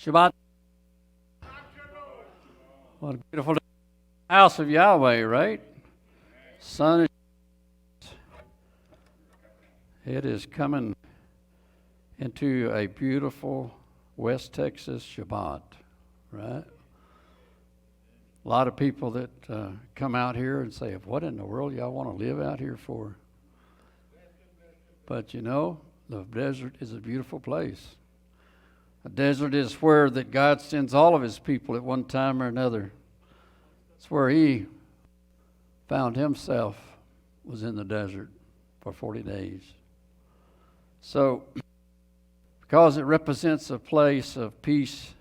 Shabbat. What a beautiful day. House of Yahweh, right? Sun is. It is coming into a beautiful West Texas Shabbat, right? A lot of people that come out here and say, what in the world y'all want to live out here for? But you know, the desert is a beautiful place. A desert is where that God sends all of his people at one time or another. It's where he found himself, was in the desert for 40 days. So, because it represents a place of peace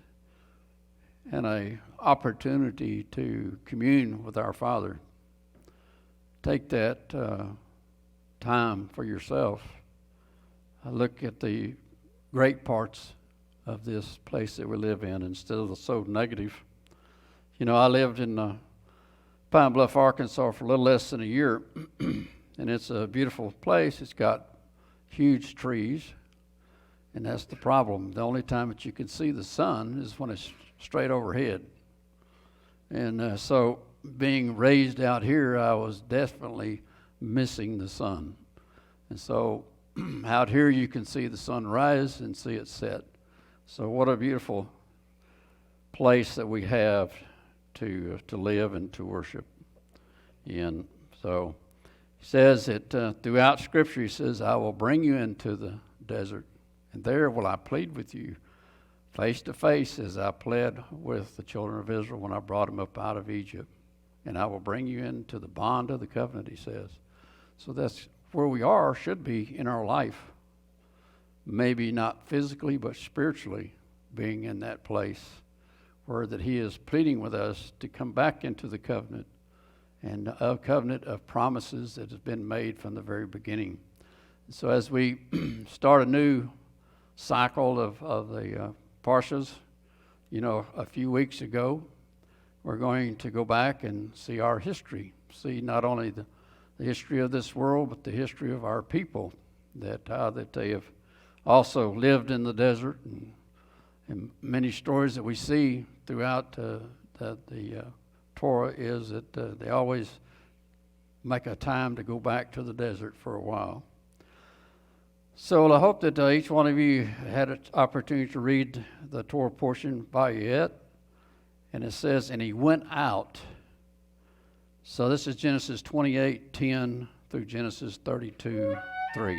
and a opportunity to commune with our Father, take that time for yourself. Look at the great parts of this place that we live in instead of the so negative. You know, I lived in Pine Bluff, Arkansas for a little less than a year, and it's a beautiful place. It's got huge trees, and that's the problem. The only time that you can see the sun is when it's straight overhead. And so being raised out here, I was definitely missing the sun. And so out here you can see the sun rise and see it set. So what a beautiful place that we have to live and to worship in. So he says that throughout Scripture, he says, I will bring you into the desert, and there will I plead with you face to face as I pled with the children of Israel when I brought them up out of Egypt. And I will bring you into the bond of the covenant, he says. So that's where we are, should be in our life. Maybe not physically, but spiritually, being in that place where that he is pleading with us to come back into the covenant, and a covenant of promises that has been made from the very beginning. So as we start a new cycle of the Parshas, you know, a few weeks ago, we're going to go back and see our history, see not only the history of this world, but the history of our people, that how that they have also lived in the desert, and many stories that we see throughout the Torah is that they always make a time to go back to the desert for a while. So I hope that each one of you had an opportunity to read the Torah portion Vayetze, and it says, and he went out. So this is Genesis 28:10 through Genesis 32:3.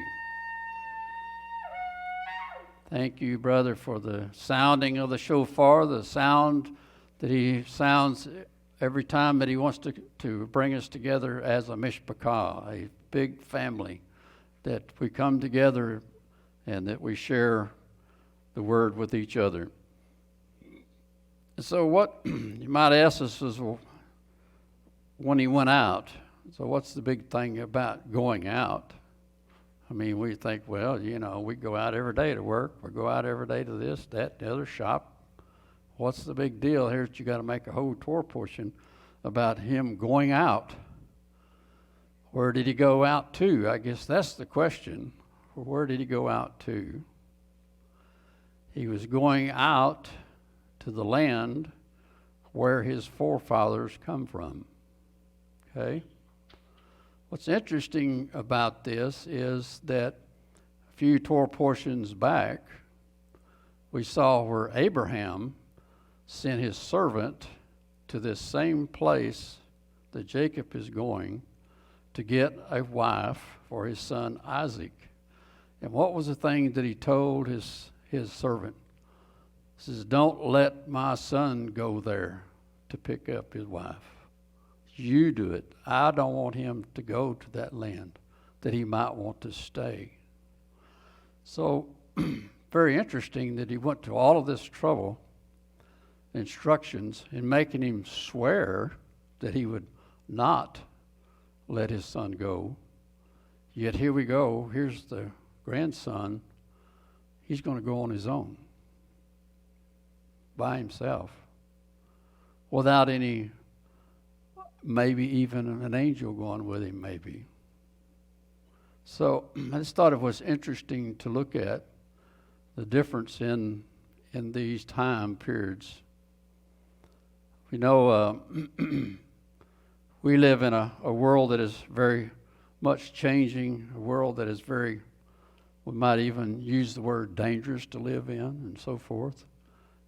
Thank you, brother, for the sounding of the shofar, the sound that he sounds every time that he wants to bring us together as a mishpachah, a big family, that we come together and that we share the word with each other. So what you might ask us is, well, when he went out, so what's the big thing about going out? I mean, we think, well, you know, we go out every day to work, we go out every day to this, that, the other shop. What's the big deal here that you got to make a whole Torah portion about him going out? Where did he go out to? I guess that's the question. Where did he go out to? He was going out to the land where his forefathers come from. Okay? What's interesting about this is that a few Torah portions back, we saw where Abraham sent his servant to this same place that Jacob is going to get a wife for his son Isaac. And what was the thing that he told his servant? He says, don't let my son go there to pick up his wife. You do it. I don't want him to go to that land that he might want to stay. So, very interesting that he went to all of this trouble, instructions, in making him swear that he would not let his son go. Yet here we go. Here's the grandson. He's going to go on his own, by himself, without any, maybe even an angel going with him, maybe. So I just thought it was interesting to look at the difference in in these time periods. We know we live in a world that is very much changing, a world that is very, we might even use the word dangerous to live in and so forth.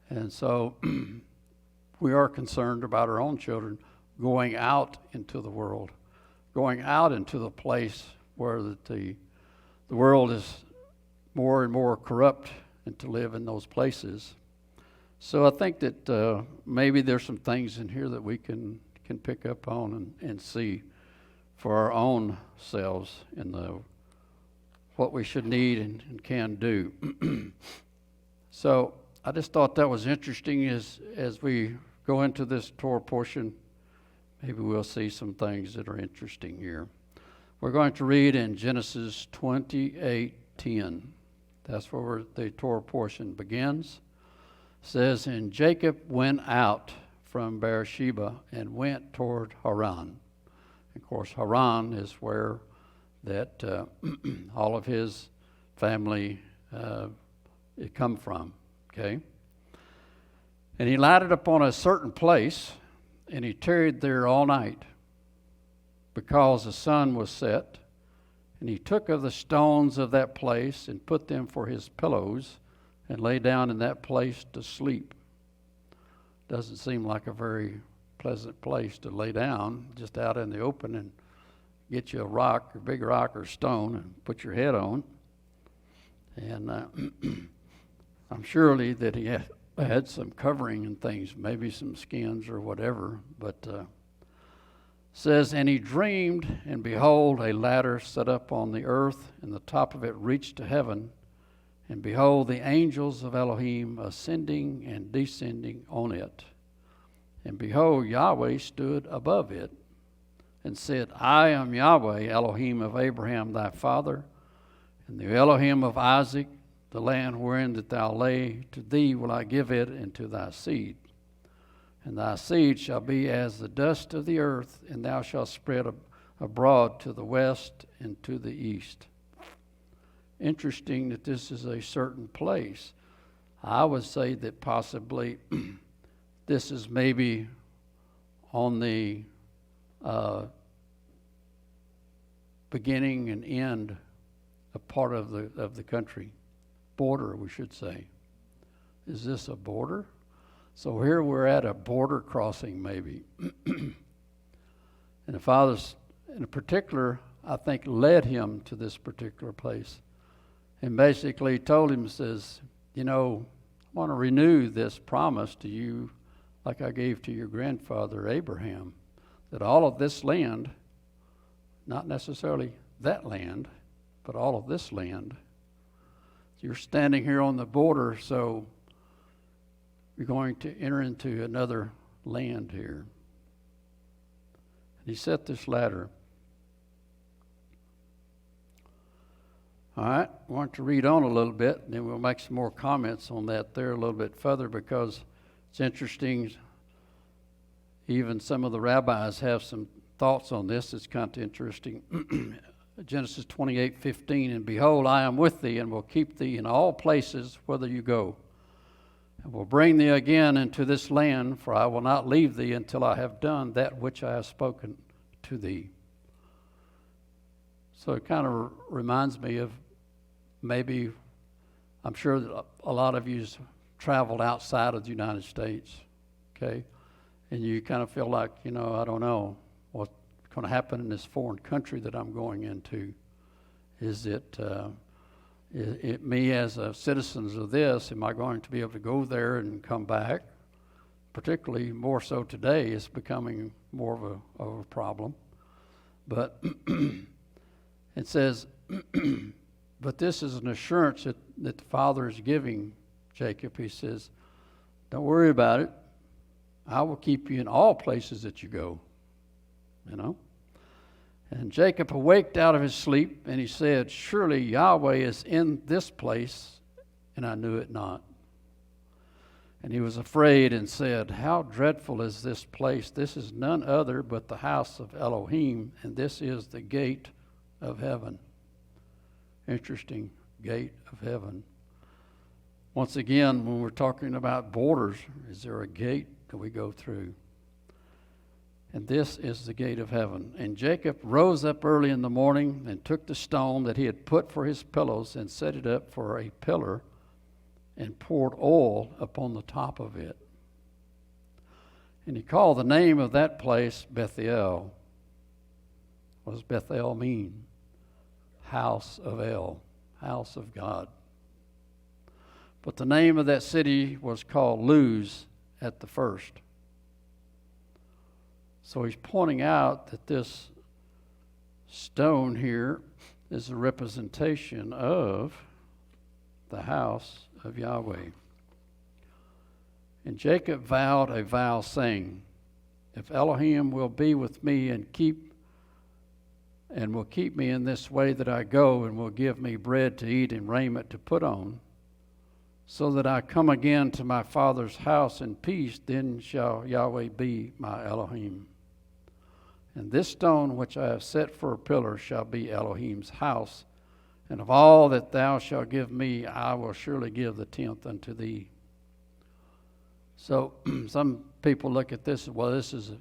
And so we are concerned about our own children going out into the world, going out into the place where the world is more and more corrupt, and to live in those places. So I think that maybe there's some things in here that we can pick up on and see for our own selves in what we should need and can do. So I just thought that was interesting as we go into this Torah portion. Maybe we'll see some things that are interesting here. We're going to read in Genesis 28:10. That's where the Torah portion begins. It says, and Jacob went out from Beersheba and went toward Haran. Of course, Haran is where that all of his family it come from. Okay, and he lighted upon a certain place, and he tarried there all night, because the sun was set. And he took of the stones of that place and put them for his pillows, and lay down in that place to sleep. Doesn't seem like a very pleasant place to lay down, just out in the open, and get you a rock, a big rock or stone, and put your head on. And I'm surely that he had some covering and things, maybe some skins or whatever, but says, and he dreamed, and behold, a ladder set up on the earth, and the top of it reached to heaven. And behold, the angels of Elohim ascending and descending on it. And behold, Yahweh stood above it, and said, I am Yahweh, Elohim of Abraham thy father, and the Elohim of Isaac. The land wherein that thou lay, to thee will I give it, and to thy seed. And thy seed shall be as the dust of the earth, and thou shalt spread abroad to the west and to the east. Interesting that this is a certain place. I would say that possibly this is maybe on the beginning and end of part of the country. Border, we should say. Is this a border? So here we're at a border crossing, maybe. And the Father, in particular, I think, led him to this particular place. And basically told him, says, I want to renew this promise to you like I gave to your grandfather Abraham, that all of this land, not necessarily that land, but all of this land, you're standing here on the border, so you're going to enter into another land here. And he set this ladder. All right, I want to read on a little bit, and then we'll make some more comments on that there a little bit further, because it's interesting. Even some of the rabbis have some thoughts on this. It's kind of interesting. Genesis 28:15, and behold, I am with thee, and will keep thee in all places whither you go, and will bring thee again into this land, for I will not leave thee until I have done that which I have spoken to thee. So it kind of reminds me of maybe, I'm sure that a lot of you traveled outside of the United States, okay? And you kind of feel like, I don't know what's going to happen in this foreign country that I'm going into. Is it me as a citizen of this, am I going to be able to go there and come back? Particularly more so today, it's becoming more of a problem. But it says, but this is an assurance that the Father is giving Jacob. He says, don't worry about it. I will keep you in all places that you go. And Jacob awaked out of his sleep, and he said, surely Yahweh is in this place, and I knew it not. And he was afraid and said, how dreadful is this place? This is none other but the house of Elohim, and this is the gate of heaven. Interesting, gate of heaven. Once again, when we're talking about borders, is there a gate that we go through? And this is the gate of heaven. And Jacob rose up early in the morning and took the stone that he had put for his pillows and set it up for a pillar and poured oil upon the top of it. And he called the name of that place Bethel. What does Bethel mean? House of El, house of God. But the name of that city was called Luz at the first. So he's pointing out that this stone here is a representation of the house of Yahweh. And Jacob vowed a vow, saying, if Elohim will be with me and will keep me in this way that I go, and will give me bread to eat and raiment to put on, so that I come again to my father's house in peace, then shall Yahweh be my Elohim. And this stone which I have set for a pillar shall be Elohim's house. And of all that thou shalt give me, I will surely give the tenth unto thee. So some people look at this, well,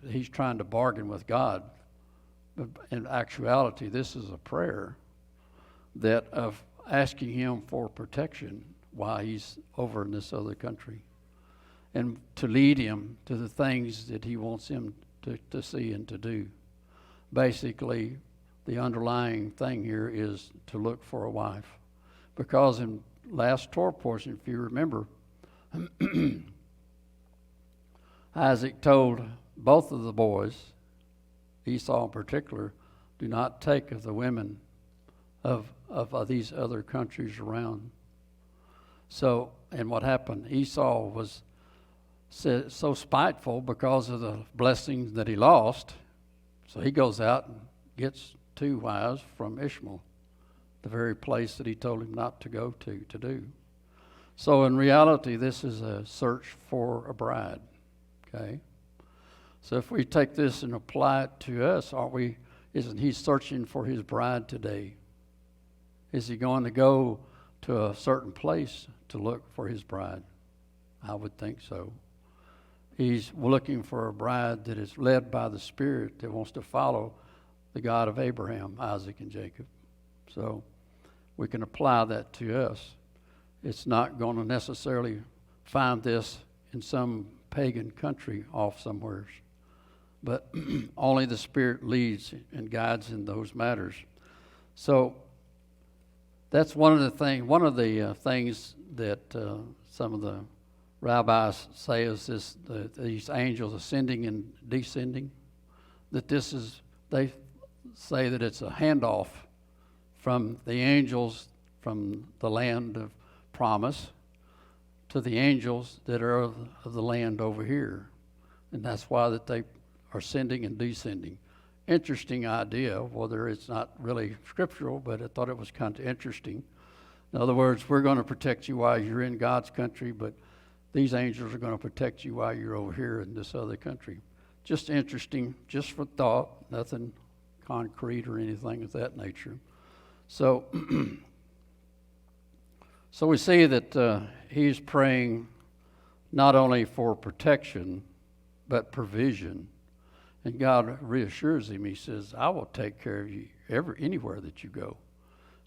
he's trying to bargain with God. But in actuality, this is a prayer that of asking him for protection while he's over in this other country, and to lead him to the things that he wants him to see and to do. Basically, the underlying thing here is to look for a wife. Because in last Torah portion, if you remember, Isaac told both of the boys, Esau in particular, do not take of the women of these other countries around. So, and what happened? Esau was so spiteful because of the blessings that he lost. So he goes out and gets 2 wives from Ishmael, the very place that he told him not to go to do. So in reality, this is a search for a bride. Okay? So if we take this and apply it to us, isn't he searching for his bride today? Is he going to go to a certain place to look for his bride? I would think so. He's looking for a bride that is led by the Spirit, that wants to follow the God of Abraham, Isaac, and Jacob. So we can apply that to us. It's not going to necessarily find this in some pagan country off somewhere, but only the Spirit leads and guides in those matters. So that's one of the things that some of the rabbis say is these angels ascending and descending, that they say that it's a handoff from the angels from the land of promise to the angels that are of the land over here. And that's why that they are ascending and descending. Interesting idea, whether it's not really scriptural, but I thought it was kind of interesting. In other words, we're going to protect you while you're in God's country, but these angels are going to protect you while you're over here in this other country. Just interesting, just for thought, nothing concrete or anything of that nature. So, so we see that he's praying not only for protection, but provision. And God reassures him. He says, I will take care of you anywhere that you go.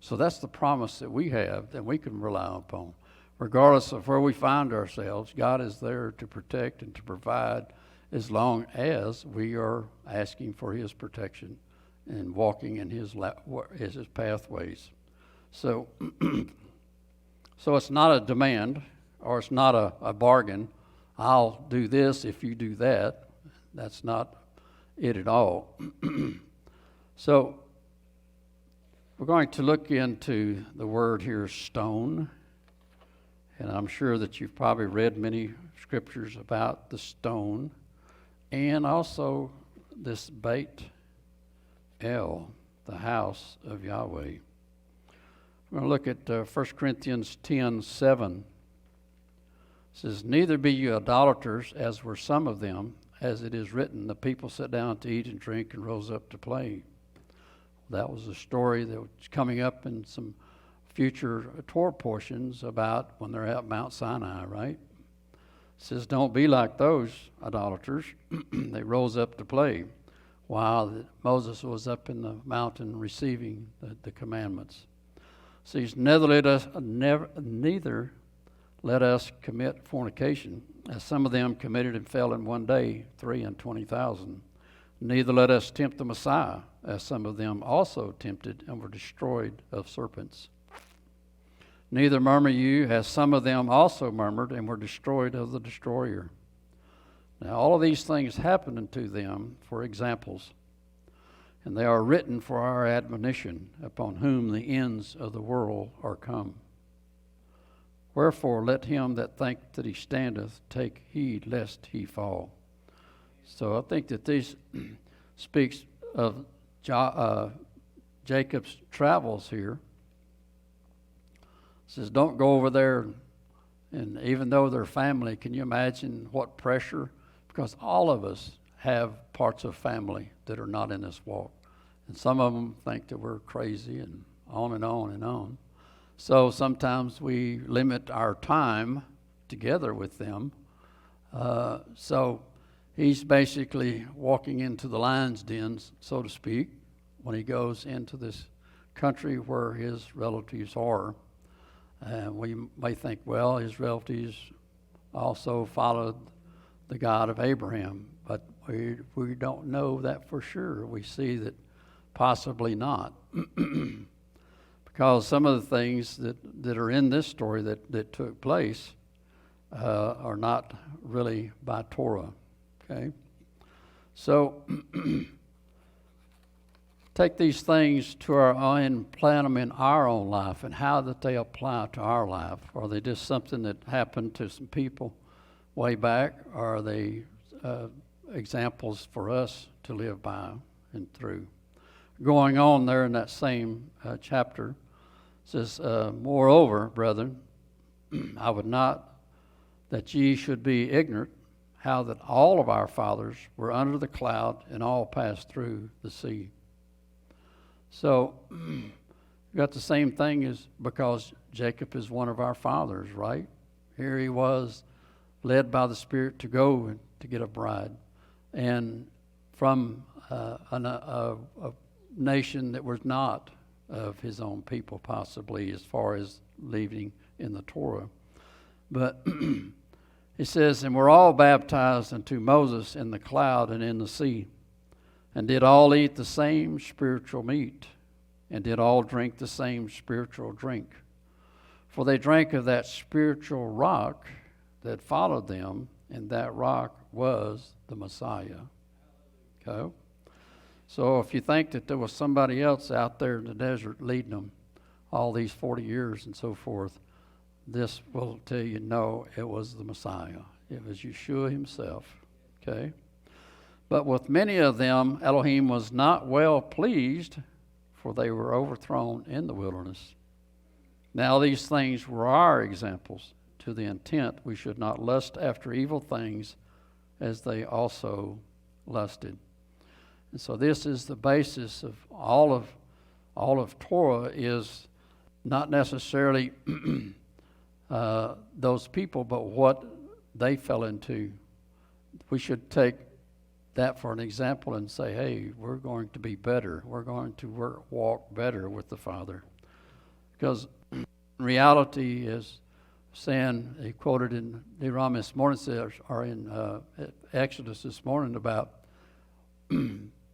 So that's the promise that we have that we can rely upon. Regardless of where we find ourselves, God is there to protect and to provide as long as we are asking for his protection and walking in his pathways. So, so it's not a demand, or it's not a bargain. I'll do this if you do that. That's not it at all. So we're going to look into the word here, stone. And I'm sure that you've probably read many scriptures about the stone and also this Beit El, the house of Yahweh. We're going to look at 1 Corinthians 10:7. It says, neither be you idolaters, as were some of them, as it is written, the people sat down to eat and drink and rose up to play. That was a story that was coming up in some future Torah portions about when they're at Mount Sinai, right? It says, don't be like those idolaters. They rose up to play while Moses was up in the mountain receiving the commandments. Says, neither let us commit fornication, as some of them committed and fell in one day, 320,000. Neither let us tempt the Messiah, as some of them also tempted and were destroyed of serpents. Neither murmur you, as some of them also murmured and were destroyed of the destroyer. Now all of these things happened unto them for examples, and they are written for our admonition, upon whom the ends of the world are come. Wherefore let him that thinketh that he standeth take heed lest he fall. So I think that this speaks of Jacob's travels here. It says, don't go over there, and even though they're family, can you imagine what pressure? Because all of us have parts of family that are not in this walk. And some of them think that we're crazy and on and on and on. So sometimes we limit our time together with them. So he's basically walking into the lion's dens, so to speak, when he goes into this country where his relatives are. And we may think, well, his relatives also followed the God of Abraham, but we don't know that for sure. We see that possibly not. Because some of the things that are in this story that took place are not really by Torah, okay? So take these things to our own and plant them in our own life, and how that they apply to our life. Are they just something that happened to some people way back? Or are they examples for us to live by and through? Going on there in that same chapter, it says, moreover, brethren, I would not that ye should be ignorant how that all of our fathers were under the cloud and all passed through the sea. So you got the same thing as, because Jacob is one of our fathers, right? Here he was led by the Spirit to go to get a bride, and from a nation that was not of his own people, possibly, as far as leading in the Torah. But he says, and we're all baptized unto Moses in the cloud and in the sea, and did all eat the same spiritual meat, and did all drink the same spiritual drink. For they drank of that spiritual rock that followed them, and that rock was the Messiah. Okay? So if you think that there was somebody else out there in the desert leading them all these 40 years and so forth, this will tell you, no, it was the Messiah. It was Yeshua himself. Okay? But with many of them, Elohim was not well pleased, for they were overthrown in the wilderness. Now these things were our examples, to the intent we should not lust after evil things, as they also lusted. And so this is the basis of all of Torah, is not necessarily those people, but what they fell into. We should take that for an example and say, hey, we're going to be better. We're going to walk better with the Father. Because reality is saying, he quoted in Deuteronomy this morning, or in Exodus this morning, about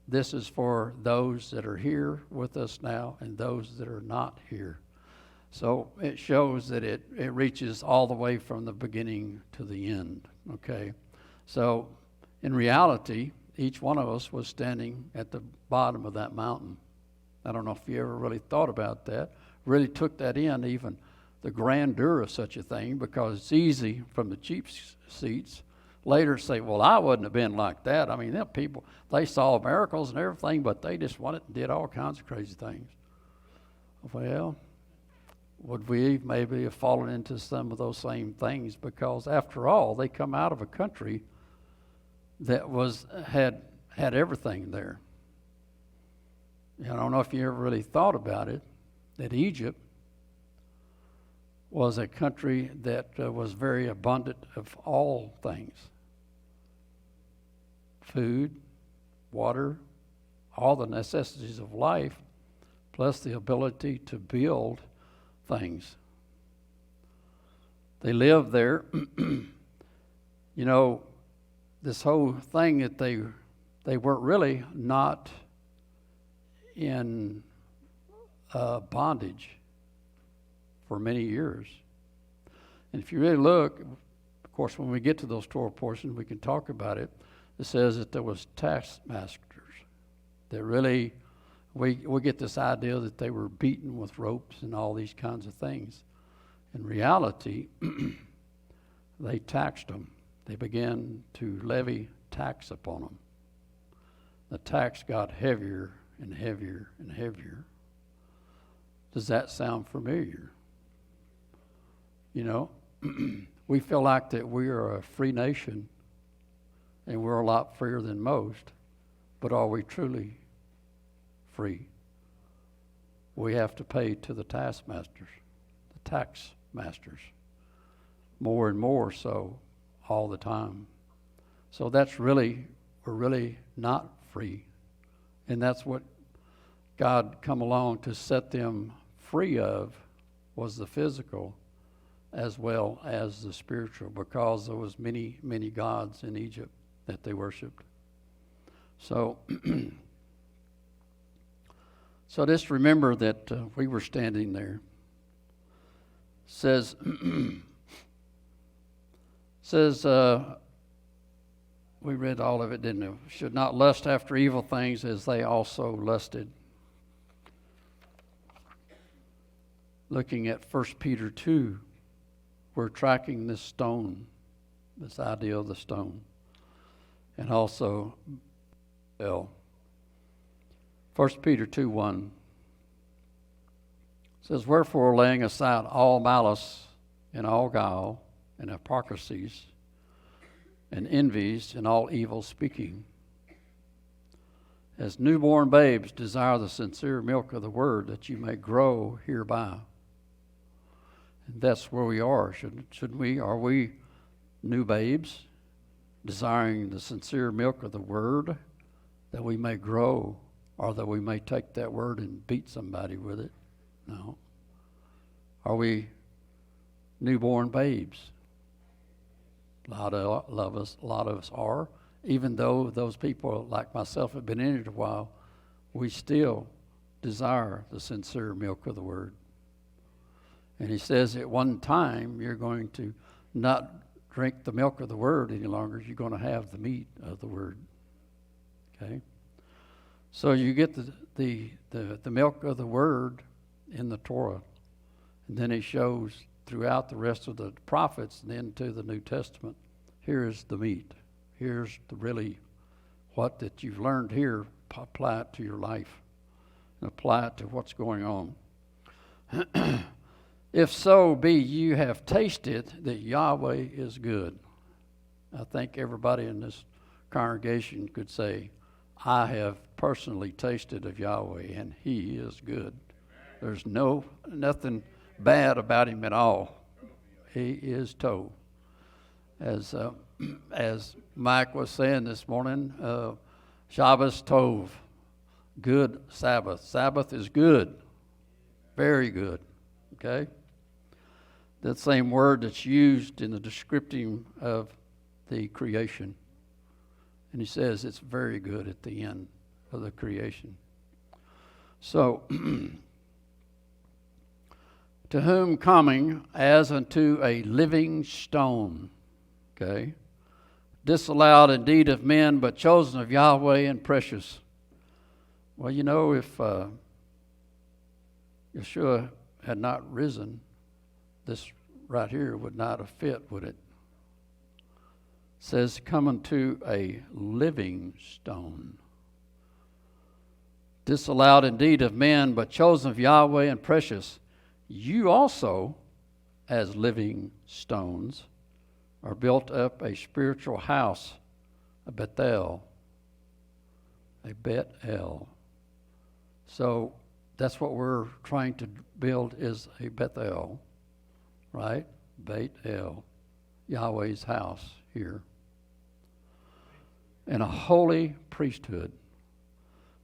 this is for those that are here with us now and those that are not here. So it shows that it reaches all the way from the beginning to the end, okay? So in reality, each one of us was standing at the bottom of that mountain. I don't know if you ever really thought about that, really took that in, even the grandeur of such a thing, because it's easy from the cheap seats later say, well, I wouldn't have been like that. I mean, them people, they saw miracles and everything, but they just went and did all kinds of crazy things. Well, would we maybe have fallen into some of those same things? Because after all, they come out of a country that had everything there. I don't know if you ever really thought about it, that Egypt was a country that was very abundant of all things. Food, water, all the necessities of life, plus the ability to build things. They lived there. You know, this whole thing that they weren't really not in bondage for many years. And if you really look, of course, when we get to those Torah portions, we can talk about it. It says that there was taskmasters that really, we get this idea that they were beaten with ropes and all these kinds of things. In reality, they taxed them. They began to levy tax upon them. The tax got heavier and heavier and heavier. Does that sound familiar? You know, we feel like that we are a free nation and we're a lot freer than most, but are we truly free? We have to pay to the taskmasters, the tax masters, more and more so all the time. So that's really, we're really not free. And that's what God come along to set them free of, was the physical as well as the spiritual, because there was many, many gods in Egypt that they worshipped. So, so just remember that we were standing there. Says, we read all of it, didn't we? Should not lust after evil things as they also lusted. Looking at 1 Peter 2, we're tracking this stone, this idea of the stone. And also, 1 Peter 2:1 says, wherefore, laying aside all malice and all guile and hypocrisies and envies and all evil speaking, as newborn babes desire the sincere milk of the word, that you may grow hereby. And that's where we are. Shouldn't we? Are we new babes desiring the sincere milk of the word, that we may grow, or that we may take that word and beat somebody with it? No. Are we newborn babes? A lot of us are. Even though those people like myself have been in it a while, we still desire the sincere milk of the word. And he says at one time you're going to not drink the milk of the word any longer. You're going to have the meat of the word. Okay? So you get the milk of the word in the Torah. And then he shows throughout the rest of the prophets and into the New Testament, here's the meat. Here's the really what that you've learned here, apply it to your life and apply it to what's going on. If so be you have tasted that Yahweh is good. I think everybody in this congregation could say, I have personally tasted of Yahweh, and he is good. There's nothing bad about him at all. He is Tov. As Mike was saying this morning, Shabbos Tov, good Sabbath. Sabbath is good, very good. Okay? That same word that's used in the descripting of the creation. And he says it's very good at the end of the creation. So, to whom coming as unto a living stone, okay, disallowed indeed of men, but chosen of Yahweh and precious. Well, you know, if Yeshua had not risen, this right here would not have fit, would it? It says, come unto a living stone. Disallowed indeed of men, but chosen of Yahweh and precious. You also, as living stones, are built up a spiritual house, a Bethel. A Bethel. So that's what we're trying to build, is a Bethel, right? Beit El, Yahweh's house here. And a holy priesthood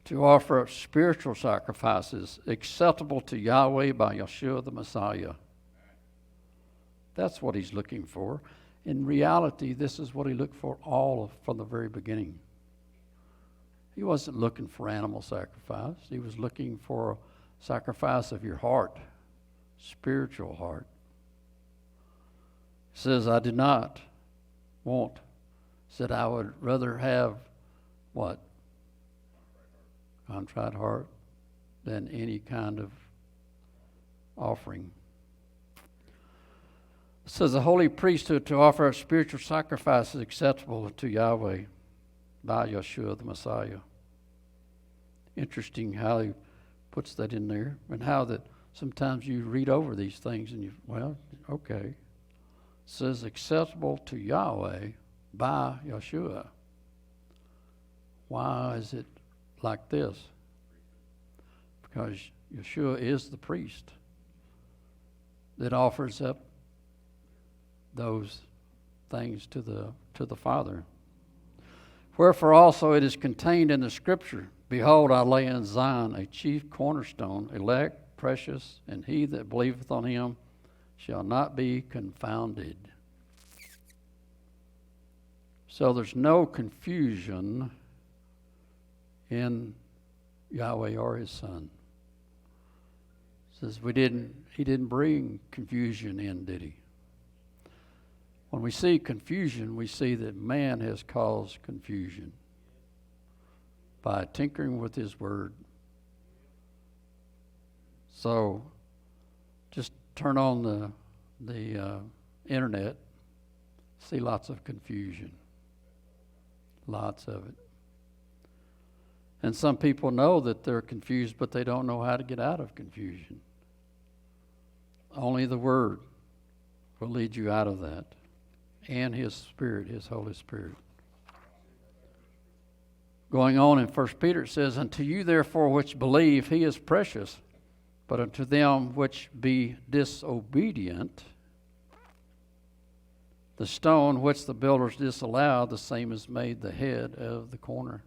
to offer up spiritual sacrifices acceptable to Yahweh by Yeshua the Messiah. That's what he's looking for. In reality, this is what he looked for from the very beginning. He wasn't looking for animal sacrifice. He was looking for a sacrifice of your heart, spiritual heart. He says, I did not want, said I would rather have what? Contrite heart than any kind of offering. It says a holy priesthood to offer up spiritual sacrifices acceptable to Yahweh by Yeshua the Messiah. Interesting how he puts that in there, and how that sometimes you read over these things and okay. It says acceptable to Yahweh by Yeshua. Why is it like this? Because Yeshua is the priest that offers up those things to the Father. Wherefore also it is contained in the Scripture, behold, I lay in Zion a chief cornerstone, elect, precious, and he that believeth on him shall not be confounded. So there's no confusion in Yahweh or his Son. It says he didn't bring confusion in, did he? When we see confusion, we see that man has caused confusion by tinkering with his word. So just turn on the internet, see lots of confusion. Lots of it. And some people know that they're confused, but they don't know how to get out of confusion. Only the Word will lead you out of that. And His Spirit, His Holy Spirit. Going on in 1 Peter, it says, unto you therefore which believe, He is precious, but unto them which be disobedient, the stone which the builders disallowed, the same is made the head of the corner.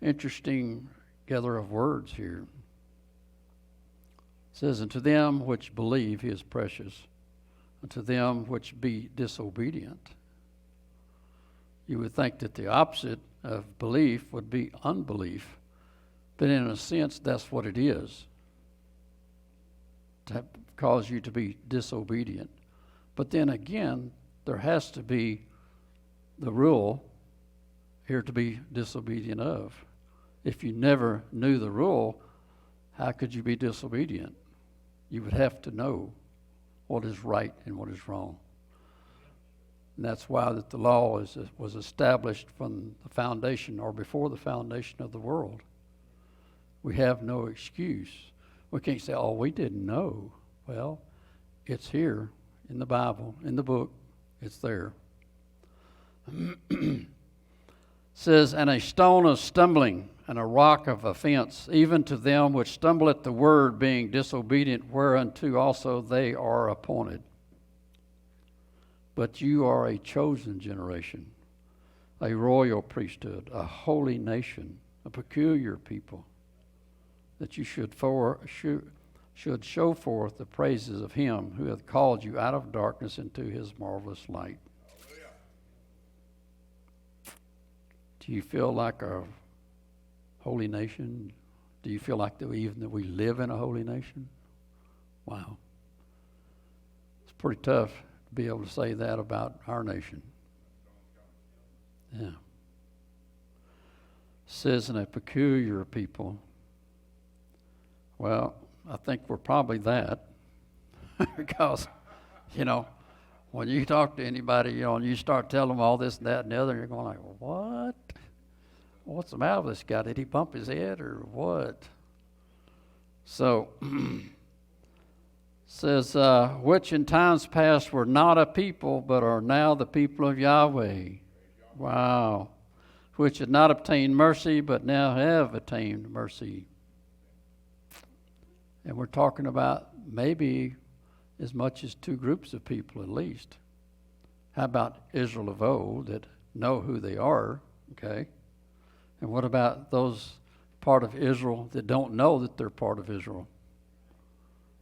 Interesting gather of words here. It says, unto them which believe, He is precious. Unto them which be disobedient. You would think that the opposite of belief would be unbelief, but in a sense, that's what it is, to cause you to be disobedient. But then again, there has to be the rule here to be disobedient of. If you never knew the rule, how could you be disobedient? You would have to know what is right and what is wrong. And that's why that the law was established from the foundation or before the foundation of the world. We have no excuse. We can't say, oh, we didn't know. Well, it's here in the Bible, in the book. It's there. It says, and a stone of stumbling and a rock of offense, even to them which stumble at the word, being disobedient, whereunto also they are appointed. But you are a chosen generation, a royal priesthood, a holy nation, a peculiar people, that you should show forth the praises of Him who hath called you out of darkness into His marvelous light. Do you feel like a holy nation? Do you feel like that we live in a holy nation? Wow. It's pretty tough to be able to say that about our nation. Yeah. It says in a peculiar people. Well, I think we're probably that. Because, when you talk to anybody, and you start telling them all this and that and the other, you're going like, what? What's the matter with this guy? Did he bump his head or what? So, says, which in times past were not a people, but are now the people of Yahweh. Wow. Which had not obtained mercy, but now have attained mercy. And we're talking about maybe as much as two groups of people at least. How about Israel of old that know who they are, okay? And what about those part of Israel that don't know that they're part of Israel?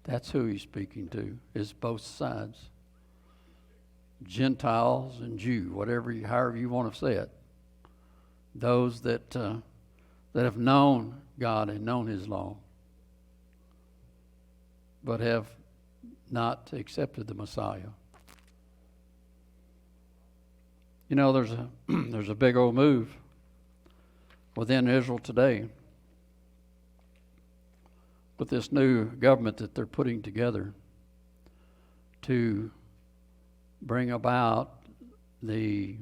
That's who he's speaking to, is both sides. Gentiles and Jew, however you want to say it. Those that have known God and known his law, but have not accepted the Messiah. You know, there's a big old move within Israel today with this new government that they're putting together to bring about the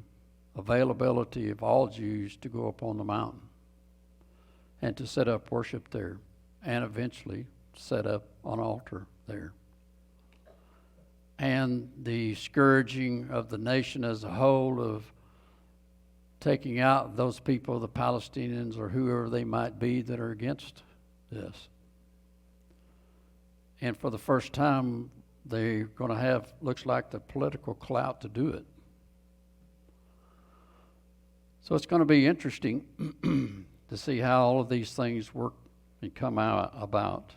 availability of all Jews to go up on the mountain and to set up worship there, and eventually set up an altar there. And the scourging of the nation as a whole, of taking out those people, the Palestinians or whoever they might be that are against this. And for the first time, they're going to have, looks like, the political clout to do it. So it's going to be interesting to see how all of these things work and come out about.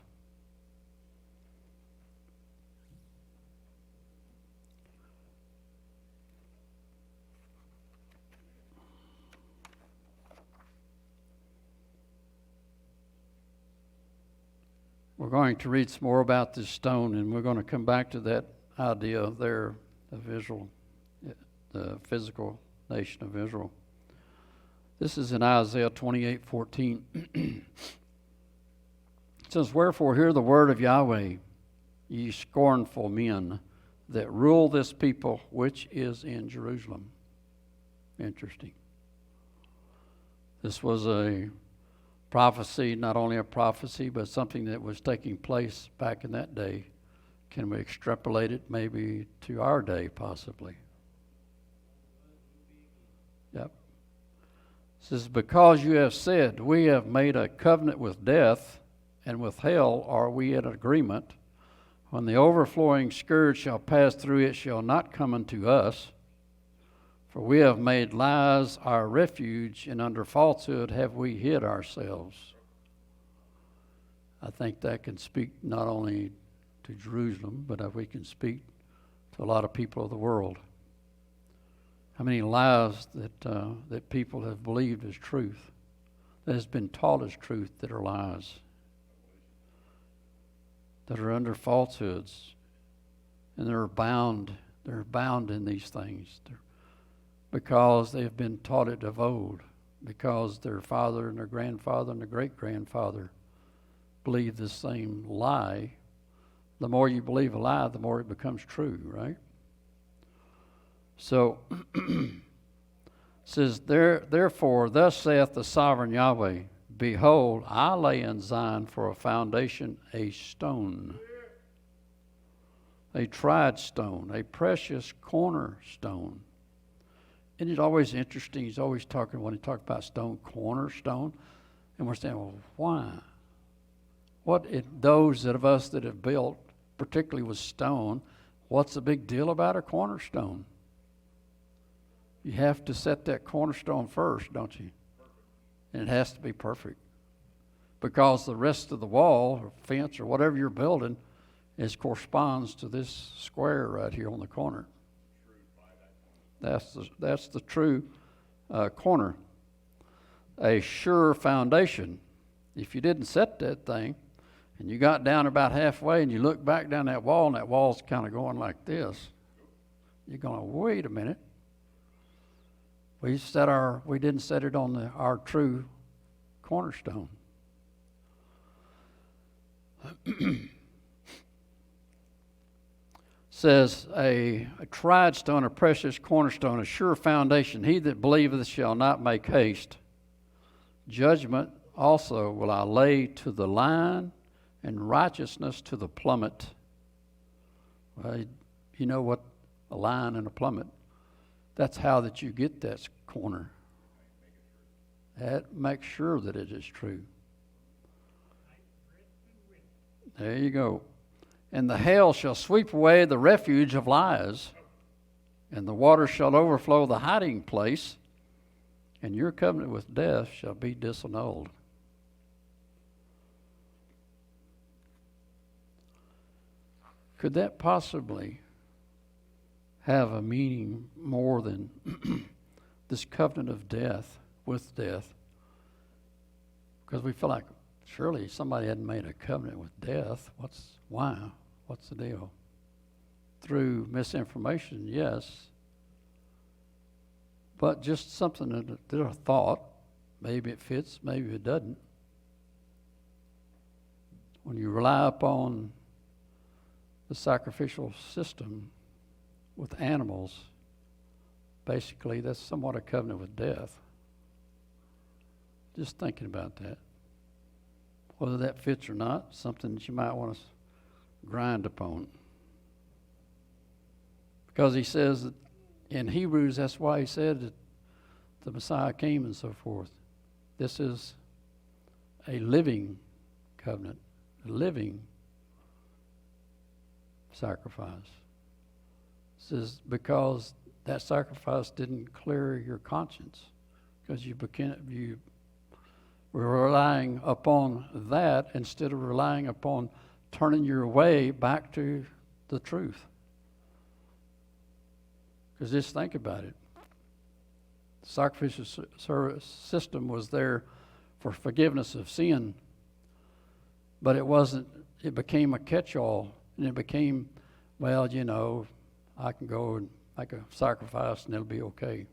We're going to read some more about this stone, and we're going to come back to that idea there of Israel, the physical nation of Israel. This is in Isaiah 28:14. It says, "Wherefore hear the word of Yahweh, ye scornful men that rule this people which is in Jerusalem." Interesting. This was a prophecy, not only a prophecy, but something that was taking place back in that day. Can we extrapolate it maybe to our day, possibly? Yep. It says, "Because you have said, we have made a covenant with death, and with hell are we in agreement. When the overflowing scourge shall pass through, it shall not come unto us. For we have made lies our refuge, and under falsehood have we hid ourselves." I think that can speak not only to Jerusalem, but we can speak to a lot of people of the world. How many lies that people have believed as truth, that has been taught as truth, that are lies, that are under falsehoods, and they're bound in these things. Because they have been taught it of old, because their father and their grandfather and their great-grandfather believed the same lie. The more you believe a lie, the more it becomes true, right? So, it says, "Therefore, thus saith the sovereign Yahweh, Behold, I lay in Zion for a foundation a stone, a tried stone, a precious cornerstone." Isn't it always interesting? He's always talking, when he talks about stone, cornerstone. And we're saying, well, why? Those of us that have built, particularly with stone, what's the big deal about a cornerstone? You have to set that cornerstone first, don't you? And it has to be perfect. Because the rest of the wall or fence or whatever you're building corresponds to this square right here on the corner. That's the true corner. A sure foundation. If you didn't set that thing, and you got down about halfway, and you look back down that wall, and that wall's kind of going like this, you're going, wait a minute. We didn't set it on our true cornerstone. Says, a tried stone, a precious cornerstone, a sure foundation. He that believeth shall not make haste. Judgment also will I lay to the line, and righteousness to the plummet. Well, you know what a line and a plummet, that's how that you get that corner. That makes sure that it is true. There you go. And the hail shall sweep away the refuge of lies, and the water shall overflow the hiding place, and your covenant with death shall be disannulled. Could that possibly have a meaning more than this covenant of death with death? Because we feel like surely somebody hadn't made a covenant with death. Why? What's the deal? Through misinformation, yes. But just something that a thought. Maybe it fits, maybe it doesn't. When you rely upon the sacrificial system with animals, basically that's somewhat a covenant with death. Just thinking about that. Whether that fits or not, something that you might want to grind upon. Because he says that in Hebrews, that's why he said that the Messiah came and so forth. This is a living covenant, a living sacrifice. It says because that sacrifice didn't clear your conscience, because you were relying upon that instead of relying upon turning your way back to the truth. Because just think about it. The sacrificial system was there for forgiveness of sin, but it became a catch-all, and it became, well, I can go and make a sacrifice and it'll be okay.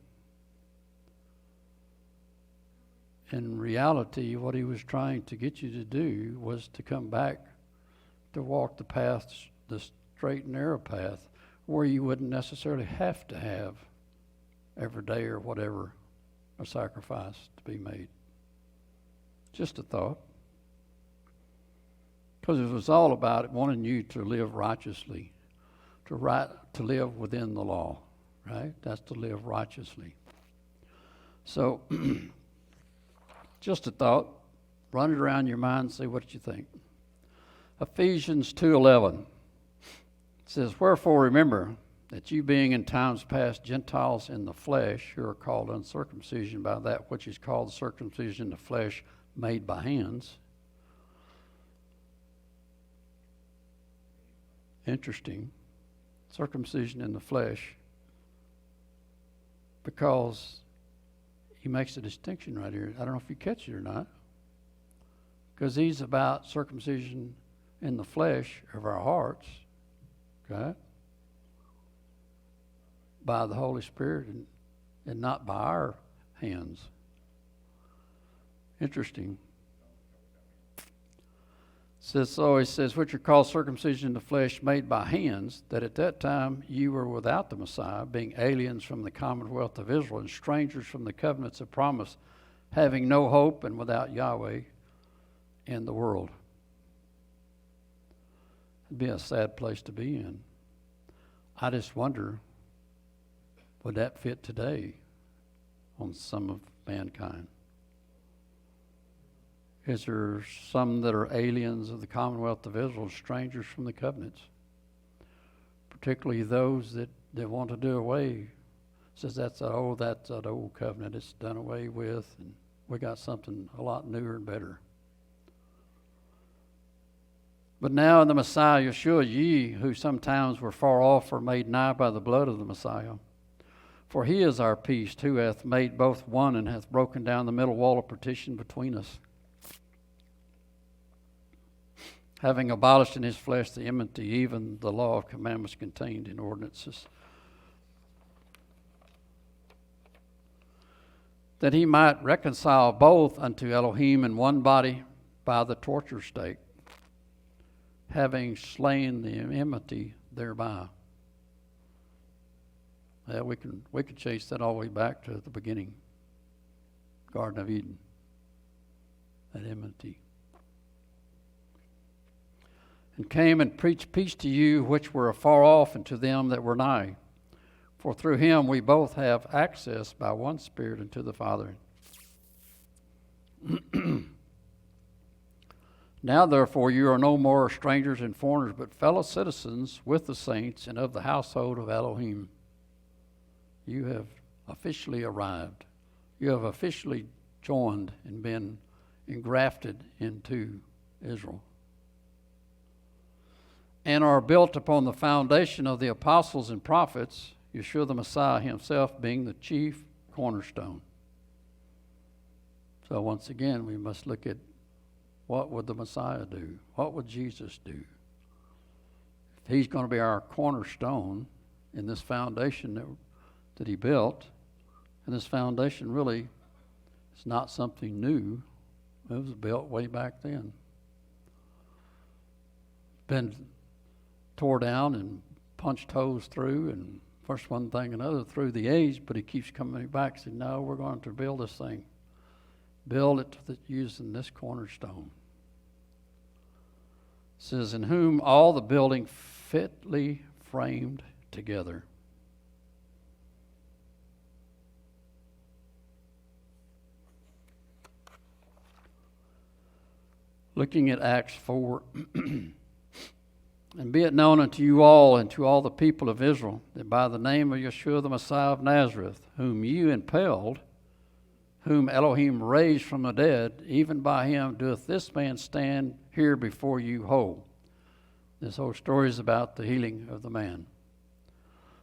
In reality, what he was trying to get you to do was to come back to walk the path, the straight and narrow path, where you wouldn't necessarily have to have every day or whatever a sacrifice to be made. Just a thought. Because it was all about wanting you to live righteously, to live within the law, right? That's to live righteously. So, just a thought. Run it around your mind and see what you think. Ephesians 2:11 says, "Wherefore remember that you being in times past Gentiles in the flesh, who are called uncircumcision by that which is called circumcision in the flesh made by hands." Interesting. Circumcision in the flesh. Because he makes a distinction right here. I don't know if you catch it or not. Because he's about circumcision in the flesh of our hearts. Okay? By the Holy Spirit and not by our hands. Interesting. He says, which are called circumcision in the flesh made by hands, that at that time you were without the Messiah, being aliens from the commonwealth of Israel and strangers from the covenants of promise, having no hope and without Yahweh in the world. It'd be a sad place to be in. I just wonder, would that fit today on some of mankind? Is there some that are aliens of the commonwealth of Israel, strangers from the covenants? Particularly those that want to do away. Says that's an old covenant. It's done away with, and we got something a lot newer and better. But now in the Messiah Yeshua, ye who sometimes were far off are made nigh by the blood of the Messiah. For he is our peace, who hath made both one, and hath broken down the middle wall of partition between us, having abolished in his flesh the enmity, even the law of commandments contained in ordinances, that he might reconcile both unto Elohim in one body by the torture stake, having slain the enmity thereby. Yeah, we could chase that all the way back to the beginning, Garden of Eden, that enmity. And came and preached peace to you which were afar off, and to them that were nigh. For through him we both have access by one Spirit unto the Father. Now, therefore, you are no more strangers and foreigners, but fellow citizens with the saints and of the household of Elohim. You have officially arrived. You have officially joined and been engrafted into Israel, and are built upon the foundation of the apostles and prophets, Yeshua the Messiah himself being the chief cornerstone. So once again, we must look at what would the Messiah do? What would Jesus do? If he's going to be our cornerstone in this foundation that he built, and this foundation really is not something new. It was built way back then. Been tore down and punched holes through, and first one thing another through the age, but he keeps coming back and saying, no, we're going to build this thing. Build it using this cornerstone. It says, in whom all the building fitly framed together. Looking at Acts 4, and be it known unto you all and to all the people of Israel, that by the name of Yeshua the Messiah of Nazareth, whom you impelled, whom Elohim raised from the dead, even by him doeth this man stand here before you whole. This whole story is about the healing of the man.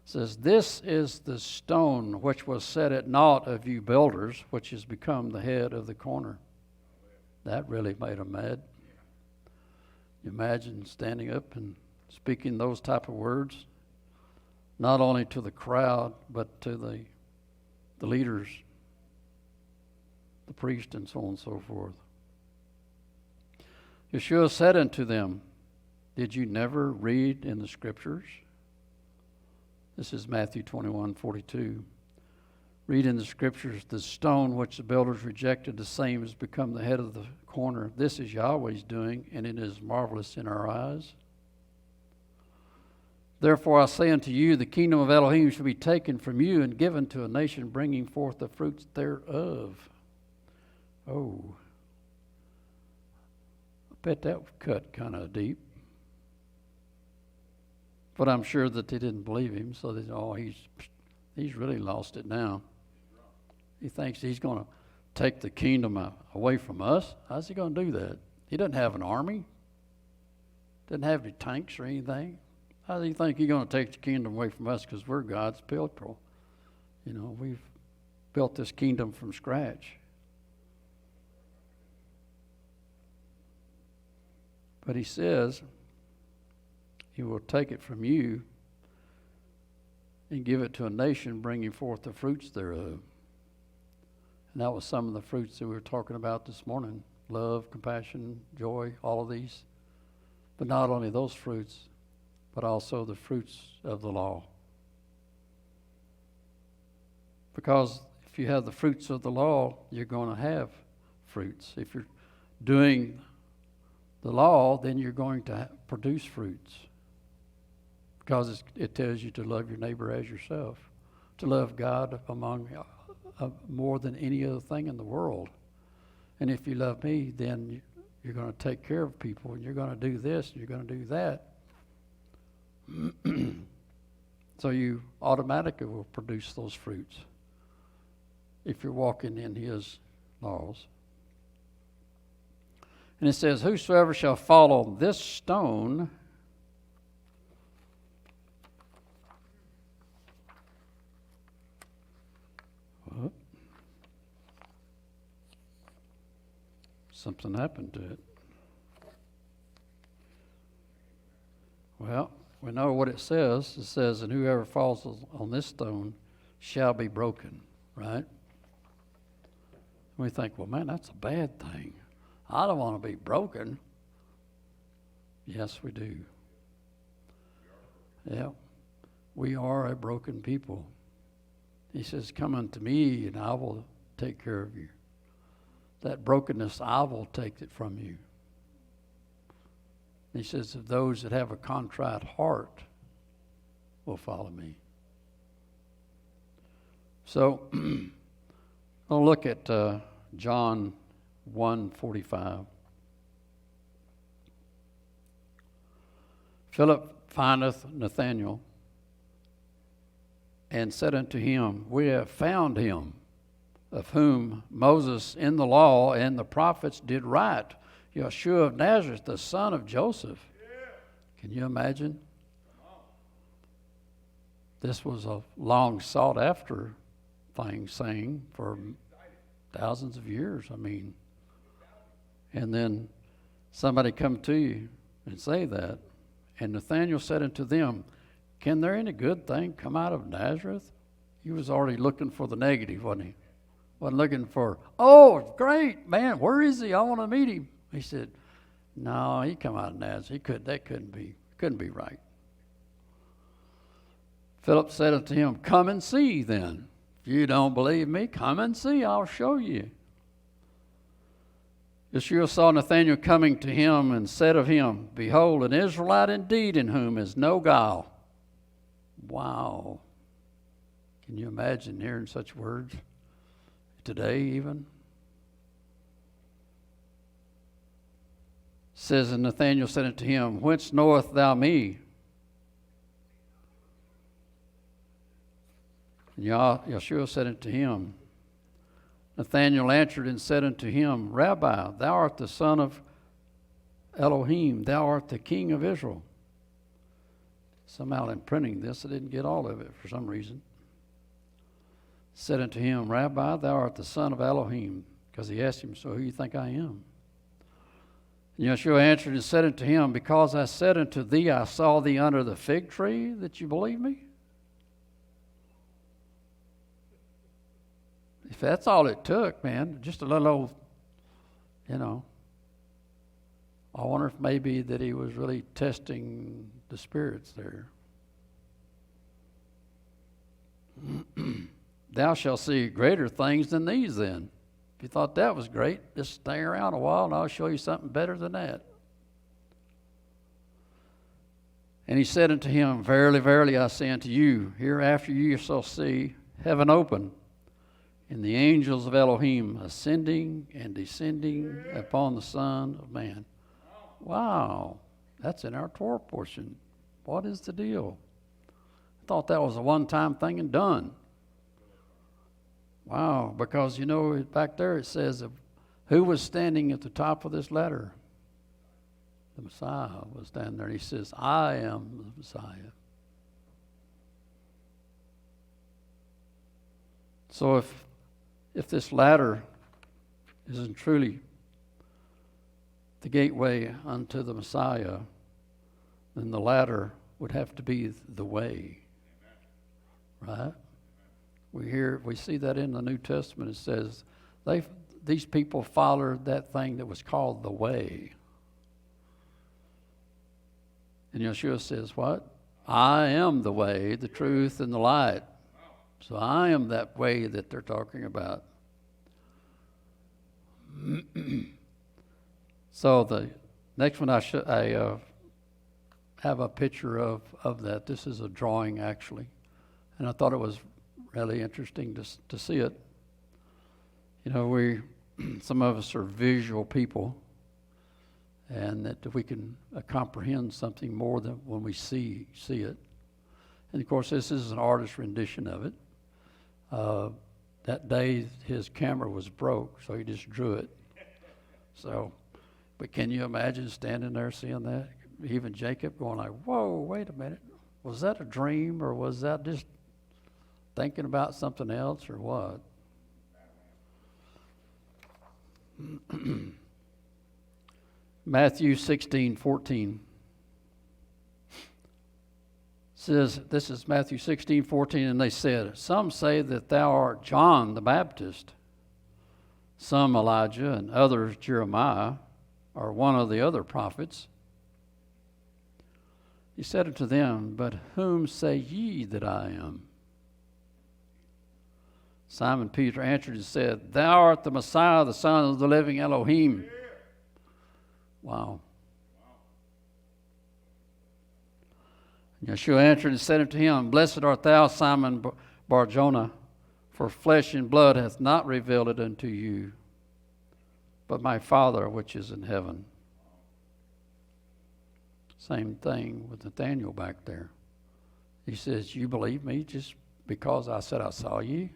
It says, this is the stone which was set at naught of you builders, which has become the head of the corner. That really made him mad. You imagine standing up and speaking those type of words, not only to the crowd, but to the leaders, the priest, and so on and so forth. Yeshua said unto them, did you never read in the scriptures? This is Matthew 21:42. Read in the scriptures, the stone which the builders rejected, the same has become the head of the corner. This is Yahweh's doing, and it is marvelous in our eyes. Therefore I say unto you, the kingdom of Elohim shall be taken from you and given to a nation bringing forth the fruits thereof. Oh, I bet that would cut kind of deep. But I'm sure that they didn't believe him, so they said, he's really lost it now. He thinks he's going to take the kingdom away from us. How's he going to do that? He doesn't have an army. Doesn't have any tanks or anything. How do you think he's going to take the kingdom away from us because we're God's people? You know, we've built this kingdom from scratch. But he says he will take it from you and give it to a nation bringing forth the fruits thereof. And that was some of the fruits that we were talking about this morning. Love, compassion, joy, all of these. But not only those fruits, but also the fruits of the law. Because if you have the fruits of the law, you're going to have fruits. If you're doing the law, then you're going to produce fruits. Because it tells you to love your neighbor as yourself, to love God among more than any other thing in the world. And if you love me, then you're going to take care of people, and you're going to do this, and you're going to do that. So you automatically will produce those fruits if you're walking in his laws. And it says, whosoever shall fall on this stone, something happened to it. Well, we know what it says. It says, and whoever falls on this stone shall be broken, right? We think, well, man, that's a bad thing. I don't want to be broken. Yes, we do. Yeah, we are a broken people. He says, come unto me, and I will take care of you. That brokenness, I will take it from you. He says, if those that have a contrite heart will follow me. So, I'll look at John 1:45. Philip findeth Nathanael, and said unto him, We have found him, of whom Moses in the law and the prophets did write, Yeshua of Nazareth, the son of Joseph. Can you imagine? This was a long sought after thing saying for thousands of years. I mean, and then somebody come to you and say that. And Nathanael said unto them, Can there any good thing come out of Nazareth? He was already looking for the negative, wasn't he? Wasn't looking for, oh, great, man, where is he? I want to meet him. He said, no, he come out of Nazareth. That couldn't be right. Philip said unto him, Come and see then. If you don't believe me, come and see, I'll show you. Yeshua saw Nathanael coming to him and said of him, Behold, an Israelite indeed, in whom is no guile. Wow. Can you imagine hearing such words today even? It says, and Nathanael said unto him, Whence knowest thou me? And Yeshua said unto him, Nathanael answered and said unto him, Rabbi, thou art the son of Elohim, thou art the king of Israel. Somehow in printing this, I didn't get all of it for some reason. Said unto him, Rabbi, thou art the son of Elohim. Because he asked him, So who do you think I am? And Yeshua answered and said unto him, Because I said unto thee, I saw thee under the fig tree, that you believe me? If that's all it took, man, just a little old, I wonder if maybe that he was really testing the spirits there. Thou shalt see greater things than these then. If you thought that was great, just stay around a while and I'll show you something better than that. And he said unto him, Verily, verily, I say unto you, hereafter you shall see heaven open, and the angels of Elohim ascending and descending upon the Son of Man. Wow, that's in our Torah portion. What is the deal? I thought that was a one-time thing and done. Wow, because back there it says, who was standing at the top of this ladder? The Messiah was standing there. He says, I am the Messiah. So if this ladder isn't truly the gateway unto the Messiah, then the ladder would have to be the way. Right? We see that in the New Testament. It says these people followed that thing that was called the way. And Yeshua says, what? I am the way, the truth, and the light. So I am that way that they're talking about. So the next one I have a picture of that. This is a drawing actually, and I thought it was really interesting to see it. Some of us are visual people, and that we can comprehend something more than when we see it. And of course, this is an artist's rendition of it. That day, his camera was broke, so he just drew it. So, but can you imagine standing there seeing that? Even Jacob going like, whoa, wait a minute. Was that a dream, or was that just thinking about something else, or what? Matthew 16:14 says, this is Matthew 16:14, and they said, Some say that thou art John the Baptist, some Elijah, and others Jeremiah, or one of the other prophets. He said unto them, But whom say ye that I am? Simon Peter answered and said, Thou art the Messiah, the Son of the living Elohim. Wow. Yeshua answered and said unto him, Blessed art thou, Simon Bar-Jonah, for flesh and blood hath not revealed it unto you, but my Father which is in heaven. Same thing with Nathaniel back there. He says, you believe me just because I said I saw you?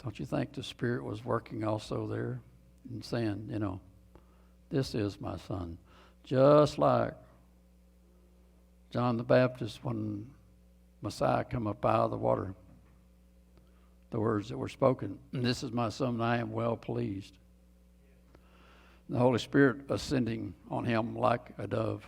Don't you think the Spirit was working also there and saying, this is my son? Just like John the Baptist, when Messiah come up out of the water, the words that were spoken, this is my son, and I am well pleased. The Holy Spirit ascending on him like a dove.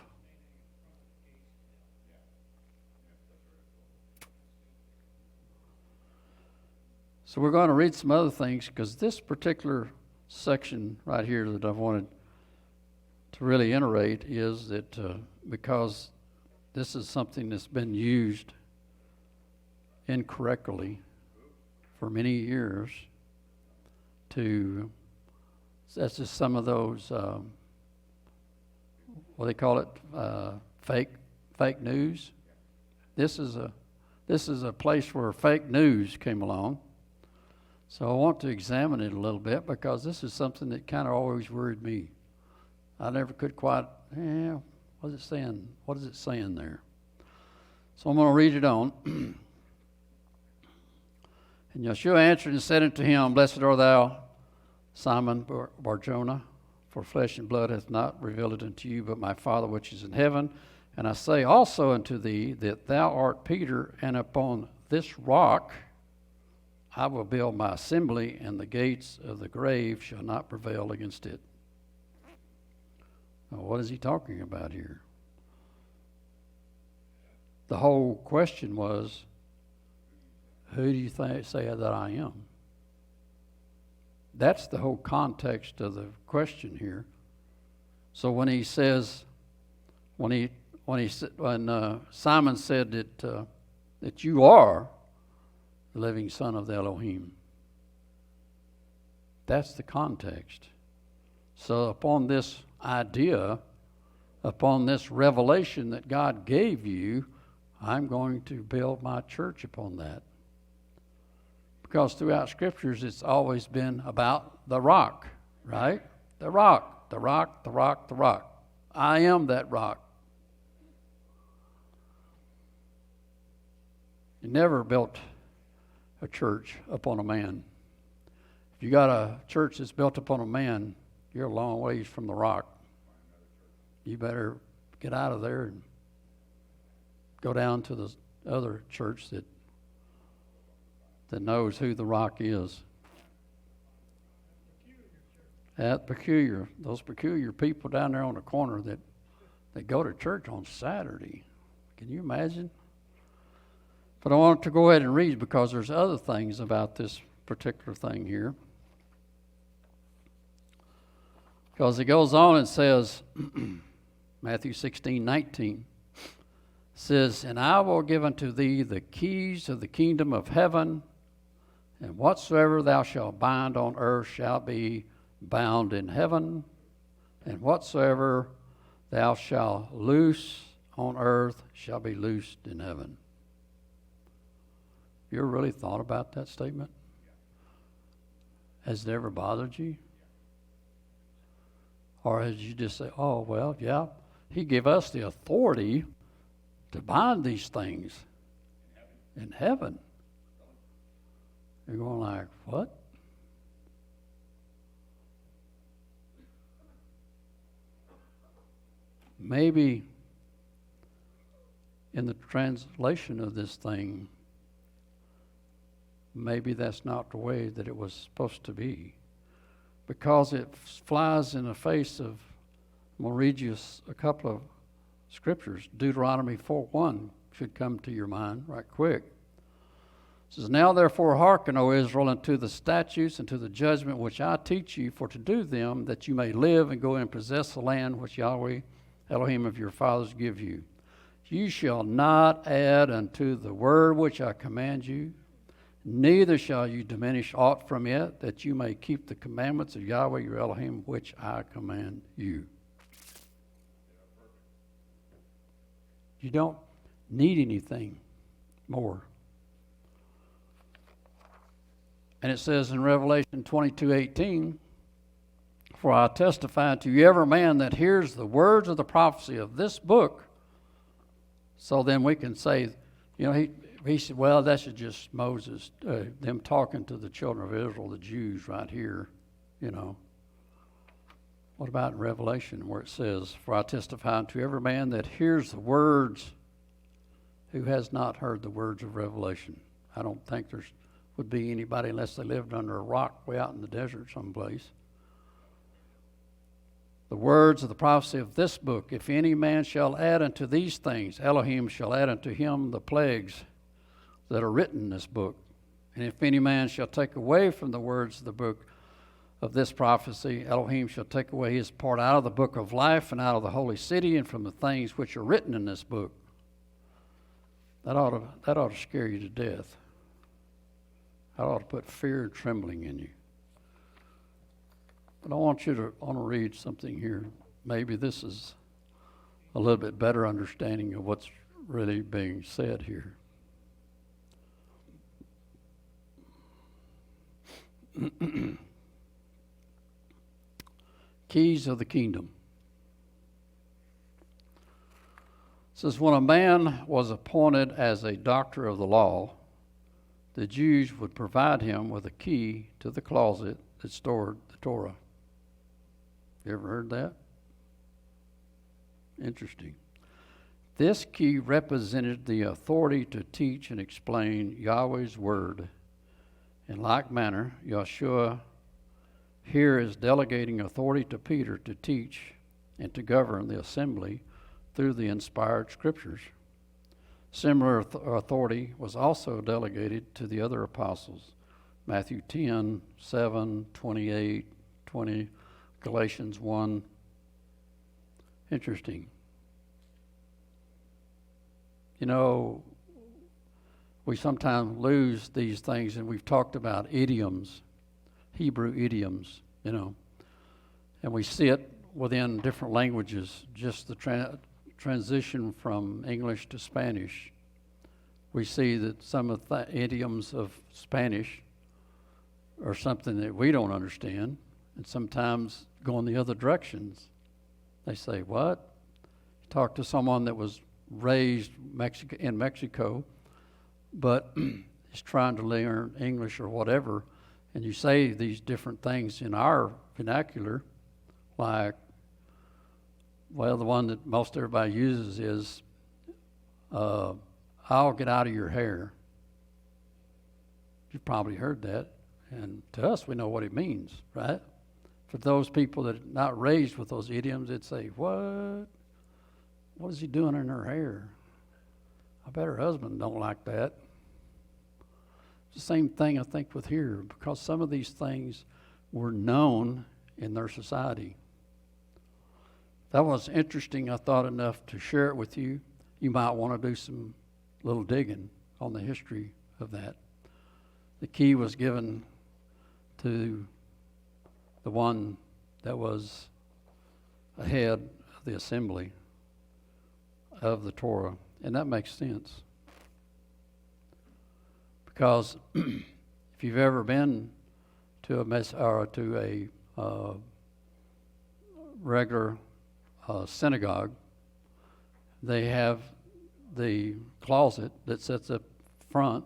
So we're going to read some other things, because this particular section right here that I wanted to really iterate is that because this is something that's been used incorrectly for many years that's just some of those, what they call it, fake news. This is a place where fake news came along. So I want to examine it a little bit, because this is something that kind of always worried me. I never could quite, what is it saying? What is it saying there? So I'm going to read it on. And Yeshua answered and said unto him, Blessed art thou, Simon Bar-Jonah, for flesh and blood hath not revealed it unto you, but my Father which is in heaven. And I say also unto thee that thou art Peter, and upon this rock I will build my assembly, and the gates of the grave shall not prevail against it. Now, what is he talking about here? The whole question was, who do you say that I am? That's the whole context of the question here. So when he says, when Simon said that you are the living Son of the Elohim, that's the context. So upon this idea, upon this revelation that God gave you, I'm going to build my church upon that. Because throughout Scriptures, it's always been about the rock, right? The rock, the rock, the rock, the rock. I am that rock. You never built a church upon a man. If you got a church that's built upon a man, you're a long ways from the rock. You better get out of there and go down to the other church that knows who the rock is. Those peculiar people down there on the corner that go to church on Saturday. Can you imagine? But I want to go ahead and read, because there's other things about this particular thing here. Because it goes on and says, Matthew 16:19 says, And I will give unto thee the keys of the kingdom of heaven, and whatsoever thou shalt bind on earth shall be bound in heaven, and whatsoever thou shalt loose on earth shall be loosed in heaven. You ever really thought about that statement? Has it ever bothered you? Or has you just say, oh, well, yeah, he gave us the authority to bind these things in heaven. You're going like, what? Maybe in the translation of this thing, maybe that's not the way that it was supposed to be, because it flies in the face of, I'm going to read you a couple of scriptures. Deuteronomy 4:1 should come to your mind right quick. It says, Now therefore hearken, O Israel, unto the statutes and to the judgment which I teach you, for to do them, that you may live and go and possess the land which Yahweh Elohim of your fathers give you. You shall not add unto the word which I command you, neither shall you diminish aught from it, that you may keep the commandments of Yahweh your Elohim, which I command you. You don't need anything more. And it says in Revelation 22:18, For I testify to you, every man that hears the words of the prophecy of this book. So then we can say, he said, well, that's just Moses, them talking to the children of Israel, the Jews right here, What about in Revelation where it says, for I testify to every man that hears the words, who has not heard the words of Revelation? I don't think there would be anybody unless they lived under a rock way out in the desert someplace. The words of the prophecy of this book, if any man shall add unto these things, Elohim shall add unto him the plagues that are written in this book. And if any man shall take away from the words of the book of this prophecy, Elohim shall take away his part out of the book of life and out of the holy city and from the things which are written in this book. That ought to scare you to death. That ought to put fear and trembling in you. But I want to read something here. Maybe this is a little bit better understanding of what's really being said here. Keys of the kingdom. It says, when a man was appointed as a doctor of the law, the Jews would provide him with a key to the closet that stored the Torah. You ever heard that? Interesting. This key represented the authority to teach and explain Yahweh's word. In like manner, Yeshua here is delegating authority to Peter to teach and to govern the assembly through the inspired scriptures. Similar authority was also delegated to the other apostles. Matthew 10, 7, 28, 20, Galatians 1. Interesting. We sometimes lose these things, and we've talked about idioms, Hebrew idioms, and we see it within different languages, just the transition from English to Spanish. We see that some of the idioms of Spanish are something that we don't understand, and sometimes go in the other directions. They say, what? You talk to someone that was raised in Mexico, but is trying to learn English or whatever, and you say these different things in our vernacular, like, well, the one that most everybody uses is, I'll get out of your hair. You've probably heard that, and to us, we know what it means, right? For those people that are not raised with those idioms, they'd say, what? What is he doing in her hair? I bet her husband don't like that. It's the same thing, I think, with here, because some of these things were known in their society. That was interesting, I thought, enough to share it with you. You might want to do some little digging on the history of that. The key was given to the one that was ahead of the assembly of the Torah, and that makes sense. Because if you've ever been to a regular synagogue, they have the closet that sits up front,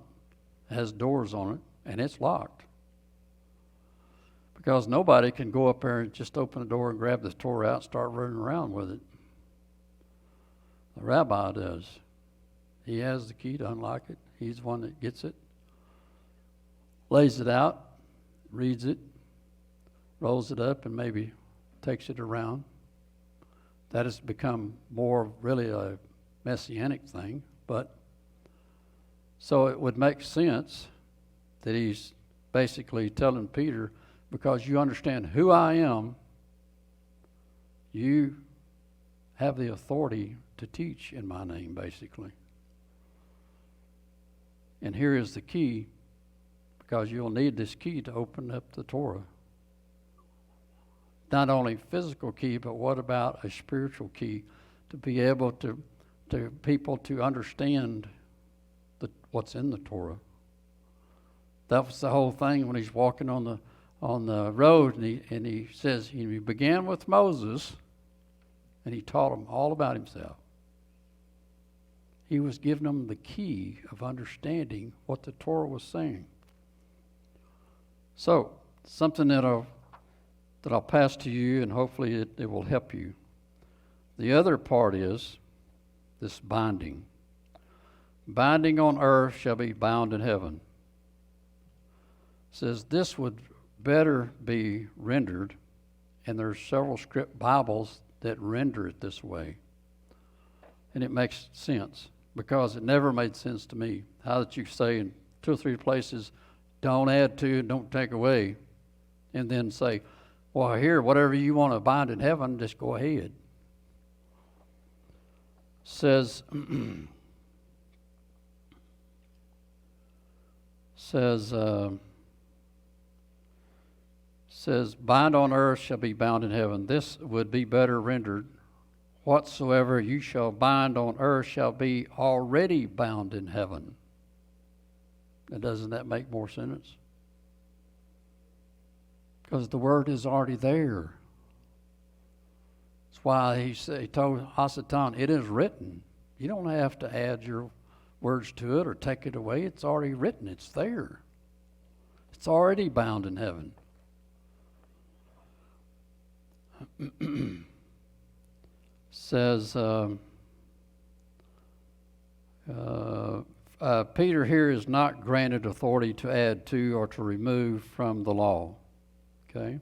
has doors on it, and it's locked. Because nobody can go up there and just open the door and grab the Torah out and start running around with it. The rabbi does. He has the key to unlock it. He's the one that gets it, lays it out, reads it, rolls it up, and maybe takes it around. That has become more really a messianic thing, but so it would make sense that he's basically telling Peter, because you understand who I am, you have the authority to teach in my name, basically. And here is the key, because you'll need this key to open up the Torah. Not only physical key, but what about a spiritual key to be able to people to understand what's in the Torah. That was the whole thing when he's walking on on the road, and he says he began with Moses, and he taught him all about himself. He was giving them the key of understanding what the Torah was saying. So, something that I'll pass to you, and hopefully it will help you. The other part is this binding. Binding on earth shall be bound in heaven. It says this would better be rendered, and there's several script Bibles that render it this way. And it makes sense, because it never made sense to me. How that you say in 2 or 3 places, don't add to, don't take away, and then say, well, here, whatever you want to bind in heaven, just go ahead. Says, bind on earth shall be bound in heaven. This would be better rendered, whatsoever you shall bind on earth shall be already bound in heaven. Now, doesn't that make more sense? Because the word is already there. That's why he told Hasatan, it is written. You don't have to add your words to it or take it away. It's already written. It's there. It's already bound in heaven. Says, Peter here is not granted authority to add to or to remove from the law. Okay?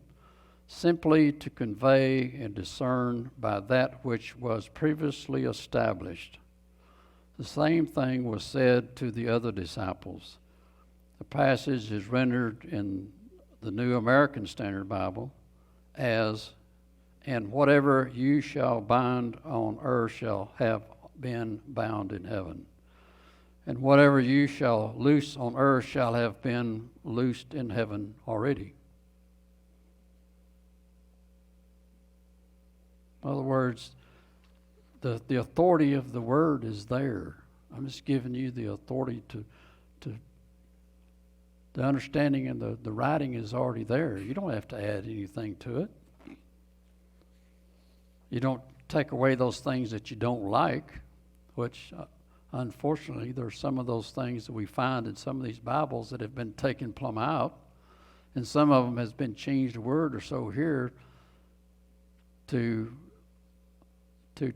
Simply to convey and discern by that which was previously established. The same thing was said to the other disciples. The passage is rendered in the New American Standard Bible as, and whatever you shall bind on earth shall have been bound in heaven. And whatever you shall loose on earth shall have been loosed in heaven already. In other words, the authority of the word is there. I'm just giving you the authority to the understanding, and the writing is already there. You don't have to add anything to it. You don't take away those things that you don't like, which unfortunately there's some of those things that we find in some of these Bibles that have been taken plumb out, and some of them has been changed a word or so here to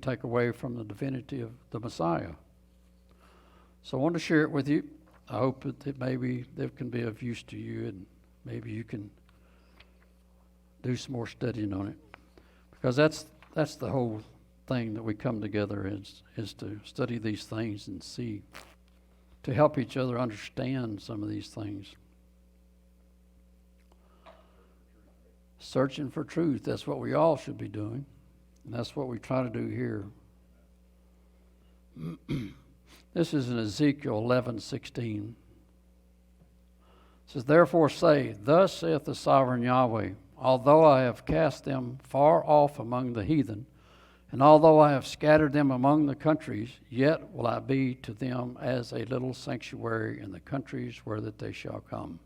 take away from the divinity of the Messiah. So I want to share it with you. I hope that maybe that can be of use to you, and maybe you can do some more studying on it, because that's the whole thing that we come together is to study these things and see, to help each other understand some of these things. Searching for truth, that's what we all should be doing, and that's what we try to do here. This is in Ezekiel 11:16. It says, therefore say, thus saith the sovereign Yahweh, although I have cast them far off among the heathen, and although I have scattered them among the countries, yet will I be to them as a little sanctuary in the countries where that they shall come.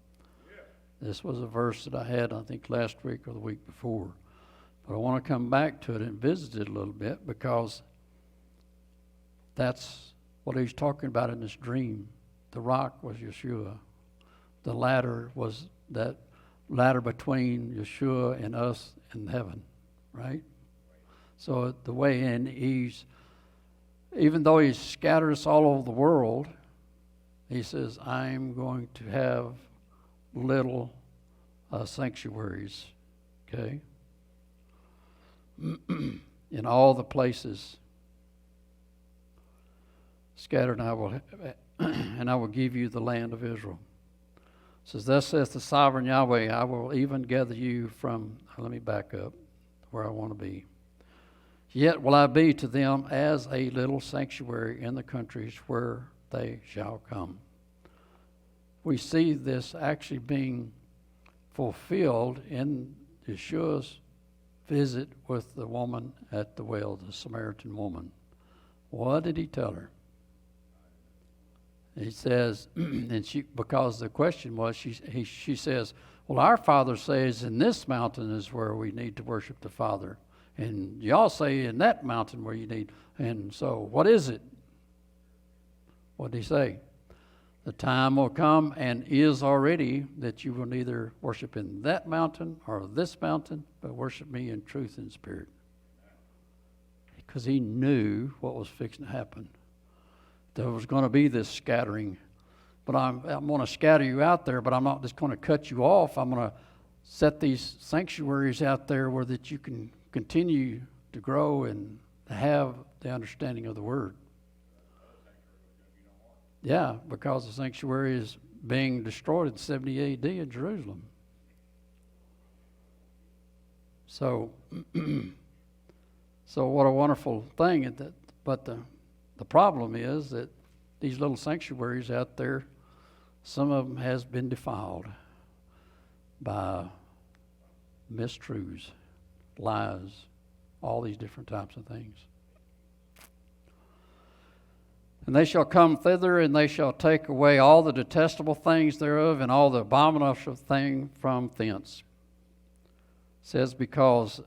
Yeah. This was a verse that I had, I think, last week or the week before. But I want to come back to it and visit it a little bit, because that's what he's talking about in this dream. The rock was Yeshua. The ladder was that ladder between Yeshua and us in heaven, right? So the way in, even though he's scattered us all over the world, he says, I'm going to have little sanctuaries, okay? In all the places scattered, and I will give you the land of Israel. It says, thus saith the sovereign Yahweh, I will even gather you from, let me back up where I want to be. Yet will I be to them as a little sanctuary in the countries where they shall come. We see this actually being fulfilled in Yeshua's visit with the woman at the well, the Samaritan woman. What did he tell her? He says, and because the question was, she says, well, our Father says in this mountain is where we need to worship the Father. And y'all say in that mountain where you need. And so what is it? What did he say? The time will come and is already that you will neither worship in that mountain or this mountain, but worship me in truth and spirit. Because he knew what was fixing to happen. There was going to be this scattering. But I'm going to scatter you out there, but I'm not just going to cut you off. I'm going to set these sanctuaries out there where that you can continue to grow and have the understanding of the Word. Yeah, because the sanctuary is being destroyed in 70 A.D. in Jerusalem. So, so what a wonderful thing. But the problem is that these little sanctuaries out there, some of them has been defiled by mistruths, lies, all these different types of things. And they shall come thither, and they shall take away all the detestable things thereof, and all the abominable thing from thence. It says, because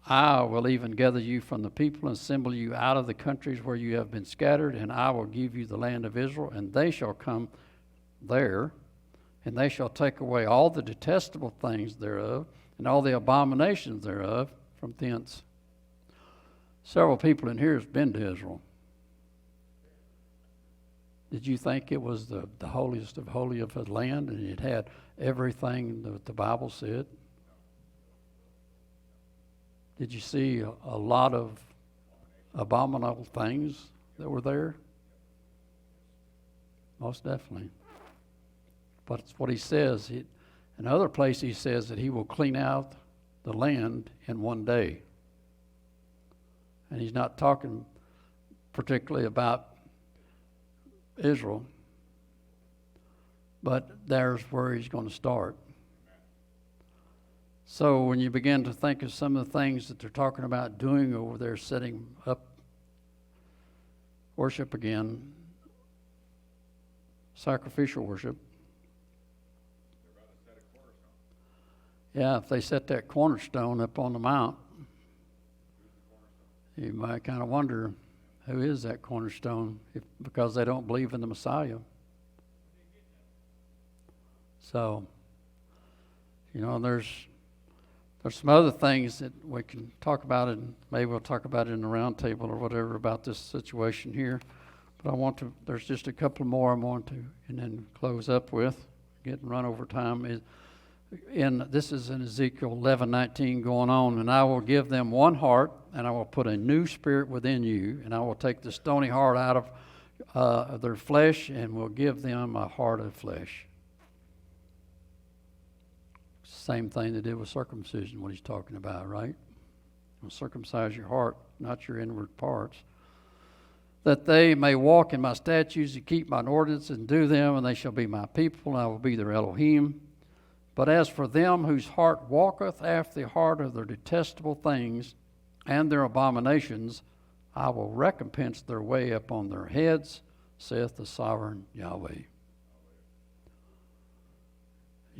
I will even gather you from the people, and assemble you out of the countries where you have been scattered, and I will give you the land of Israel, and they shall come there, and they shall take away all the detestable things thereof, and all the abominations thereof from thence. Several people in here have been to Israel. Did you think it was the holiest of holy of the land, and it had everything that the Bible said? Did you see a lot of abominable things that were there? Most definitely. But it's what he says. In other places he says that he will clean out the land in one day. And he's not talking particularly about Israel, but there's where he's going to start. So when you begin to think of some of the things that they're talking about doing over there, setting up worship again, sacrificial worship. Yeah, if they set that cornerstone up on the mount, you might kind of wonder, who is that cornerstone? Because they don't believe in the Messiah. So, there's some other things that we can talk about, and maybe we'll talk about it in the round table or whatever about this situation here. But there's just a couple more I want to, and then close up with, getting run over time. This is in Ezekiel 11:19 going on, and I will give them one heart, and I will put a new spirit within you, and I will take the stony heart out of their flesh, and will give them a heart of flesh. Same thing they did with circumcision, what he's talking about, right? You'll circumcise your heart, not your inward parts, that they may walk in my statutes and keep mine ordinances and do them, and they shall be my people, and I will be their Elohim. But as for them whose heart walketh after the heart of their detestable things and their abominations, I will recompense their way upon their heads, saith the sovereign Yahweh.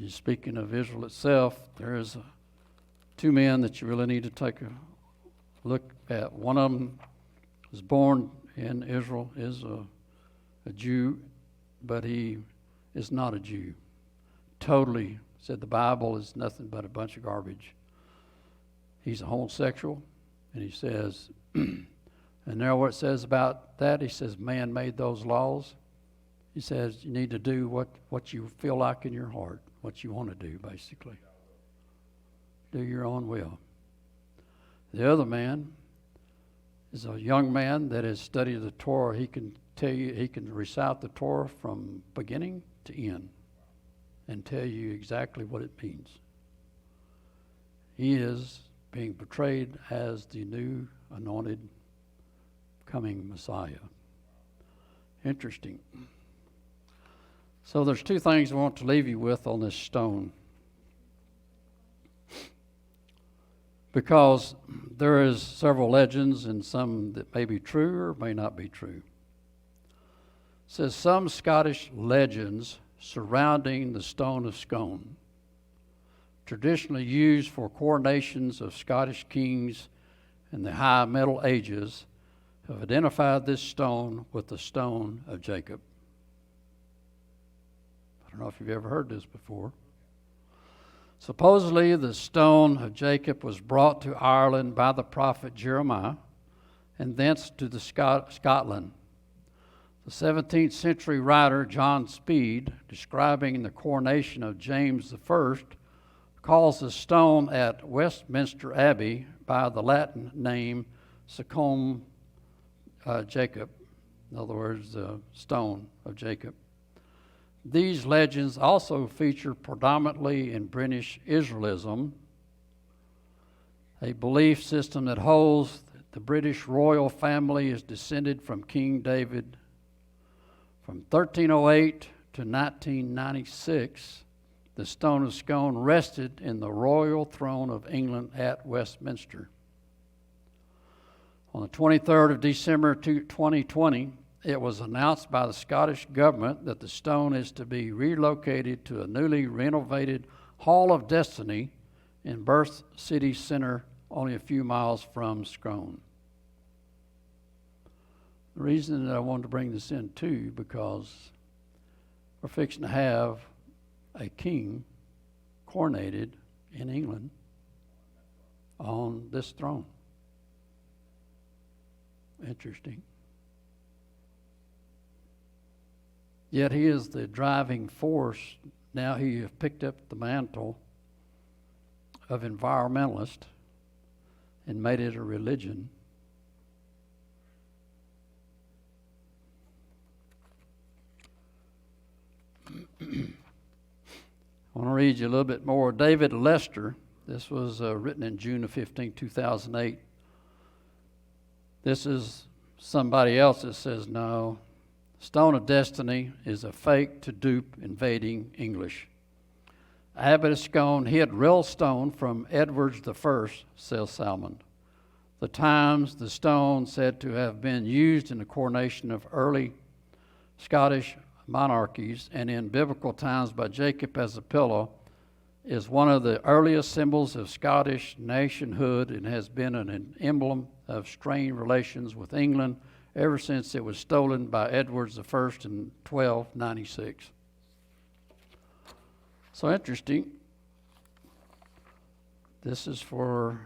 Speaking of Israel itself, there is two men that you really need to take a look at. One of them was born in Israel, is a Jew, but he is not a Jew. Totally said the Bible is nothing but a bunch of garbage. He's a homosexual, and he says, and there what it says about that, he says, man made those laws. He says you need to do what you feel like in your heart, what you want to do, basically. Do your own will. The other man is a young man that has studied the Torah. He can tell you, he can recite the Torah from beginning to end and tell you exactly what it means. He is being portrayed as the new anointed coming Messiah. Interesting. So there's two things I want to leave you with on this stone. Because there is several legends and some that may be true or may not be true. says some Scottish legends surrounding the stone of Scone, traditionally used for coronations of Scottish kings in the High Middle Ages, have identified this stone with the stone of Jacob. I don't know if you've ever heard this before. Supposedly, the stone of Jacob was brought to Ireland by the prophet Jeremiah and thence to Scotland. The 17th century writer John Speed, describing the coronation of James I, calls the stone at Westminster Abbey by the Latin name Secum Jacob, in other words, the stone of Jacob. These legends also feature predominantly in British Israelism, a belief system that holds that the British royal family is descended from King David. From 1308 to 1996, the stone of Scone rested in the royal throne of England at Westminster. On the 23rd of December 2020, it was announced by the Scottish government that the stone is to be relocated to a newly renovated Hall of Destiny in Perth City Centre, only a few miles from Scone. The reason that I wanted to bring this in too, because we're fixing to have a king coronated in England on this throne. Interesting. Yet he is the driving force. Now he has picked up the mantle of environmentalist and made it a religion. I want to read you a little bit more. David Lester, this was written in June of 2008. This is somebody else that says, no, Stone of Destiny is a fake to dupe invading English. Abbot of Scone hid real stone from Edwards I, says Salmond. The times the stone said to have been used in the coronation of early Scottish monarchies and in biblical times by Jacob as a pillow is one of the earliest symbols of Scottish nationhood and has been an emblem of strained relations with England ever since it was stolen by Edwards I in 1296. So interesting. This is for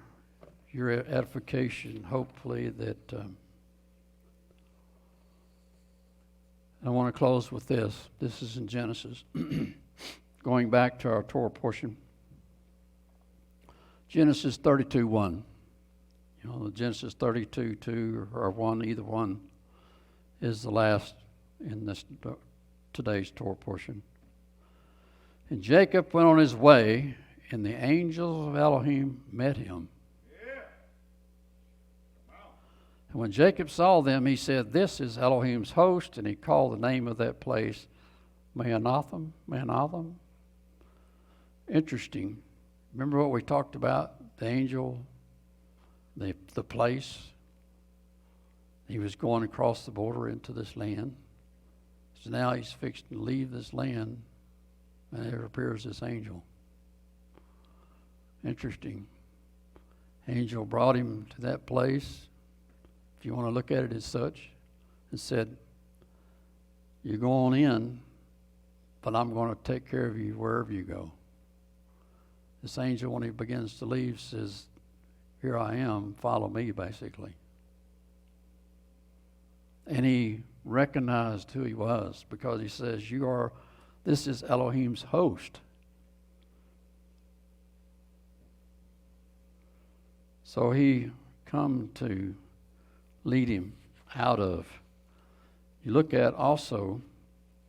your edification, hopefully, that I want to close with this. This is in Genesis. Going back to our Torah portion. Genesis 32:1. You know, Genesis 32:2 or 1, either one, is the last in this today's Torah portion. And Jacob went on his way, and the angels of Elohim met him. And when Jacob saw them, he said, "This is Elohim's host," and he called the name of that place Maanathim. Interesting. Remember what we talked about? The angel, the place. He was going across the border into this land. So now he's fixed to leave this land, and there appears this angel. Interesting. Angel brought him to that place, if you want to look at it as such, and said, "You go on in, but I'm going to take care of you wherever you go." This angel, when he begins to leave, says, "Here I am, follow me," basically. And he recognized who he was, because he says, this is Elohim's host. So he come to lead him out of. You look at also,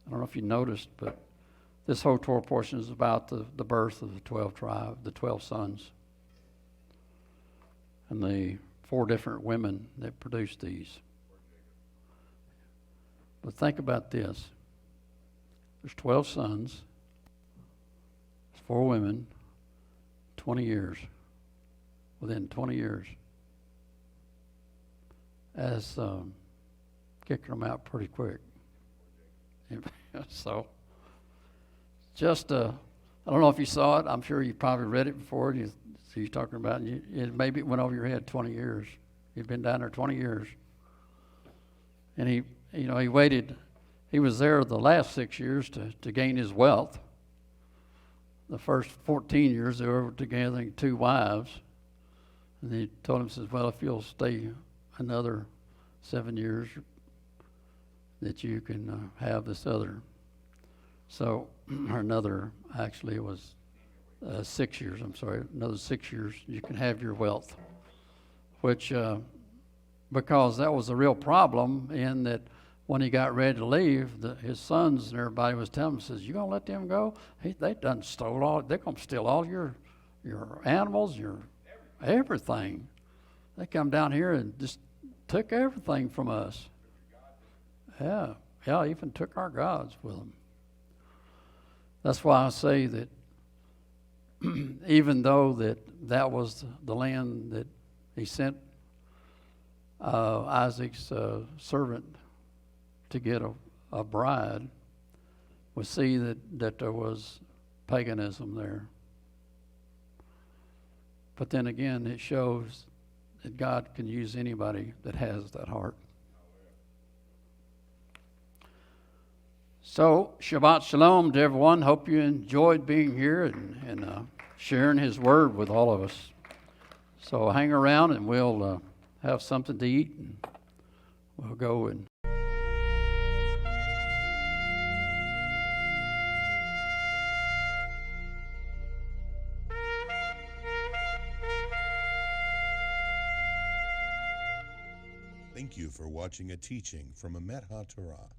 I don't know if you noticed, but this whole Torah portion is about the birth of the 12 tribes, the 12 sons, and the 4 different women that produced these. But think about this. There's 12 sons, 4 women, 20 years. Within 20 years. As kicking them out pretty quick. So, just I don't know if you saw it. I'm sure you probably read it before. So you're talking about maybe it went over your head 20 years. He'd been down there 20 years, and he waited. He was there the last 6 years to gain his wealth. The first 14 years they were together, 2 wives, and he told him, says, well, if you'll stay another 7 years, that you can have this other. So, or another, actually it was 6 years, I'm sorry, another 6 years, you can have your wealth. Which, because that was a real problem in that when he got ready to leave, his sons and everybody was telling him, says, you gonna let them go? They done stole all, they're gonna steal all your animals, your everything. They come down here and just took everything from us. Yeah, even took our gods with them. That's why I say that even though that was the land that he sent Isaac's servant to get a bride, we see that there was paganism there. But then again, it shows that God can use anybody that has that heart. So, Shabbat Shalom to everyone. Hope you enjoyed being here and sharing His Word with all of us. So hang around and we'll have something to eat and we'll go and Thank you for watching a teaching from Emet HaTorah.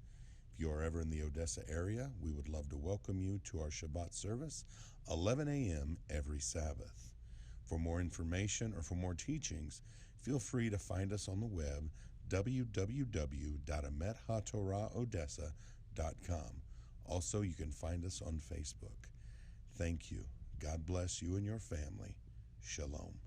If you are ever in the Odessa area, we would love to welcome you to our Shabbat service, 11 a.m. every Sabbath. For more information or for more teachings, feel free to find us on the web, www.emethatorohodessa.com. Also, you can find us on Facebook. Thank you. God bless you and your family. Shalom.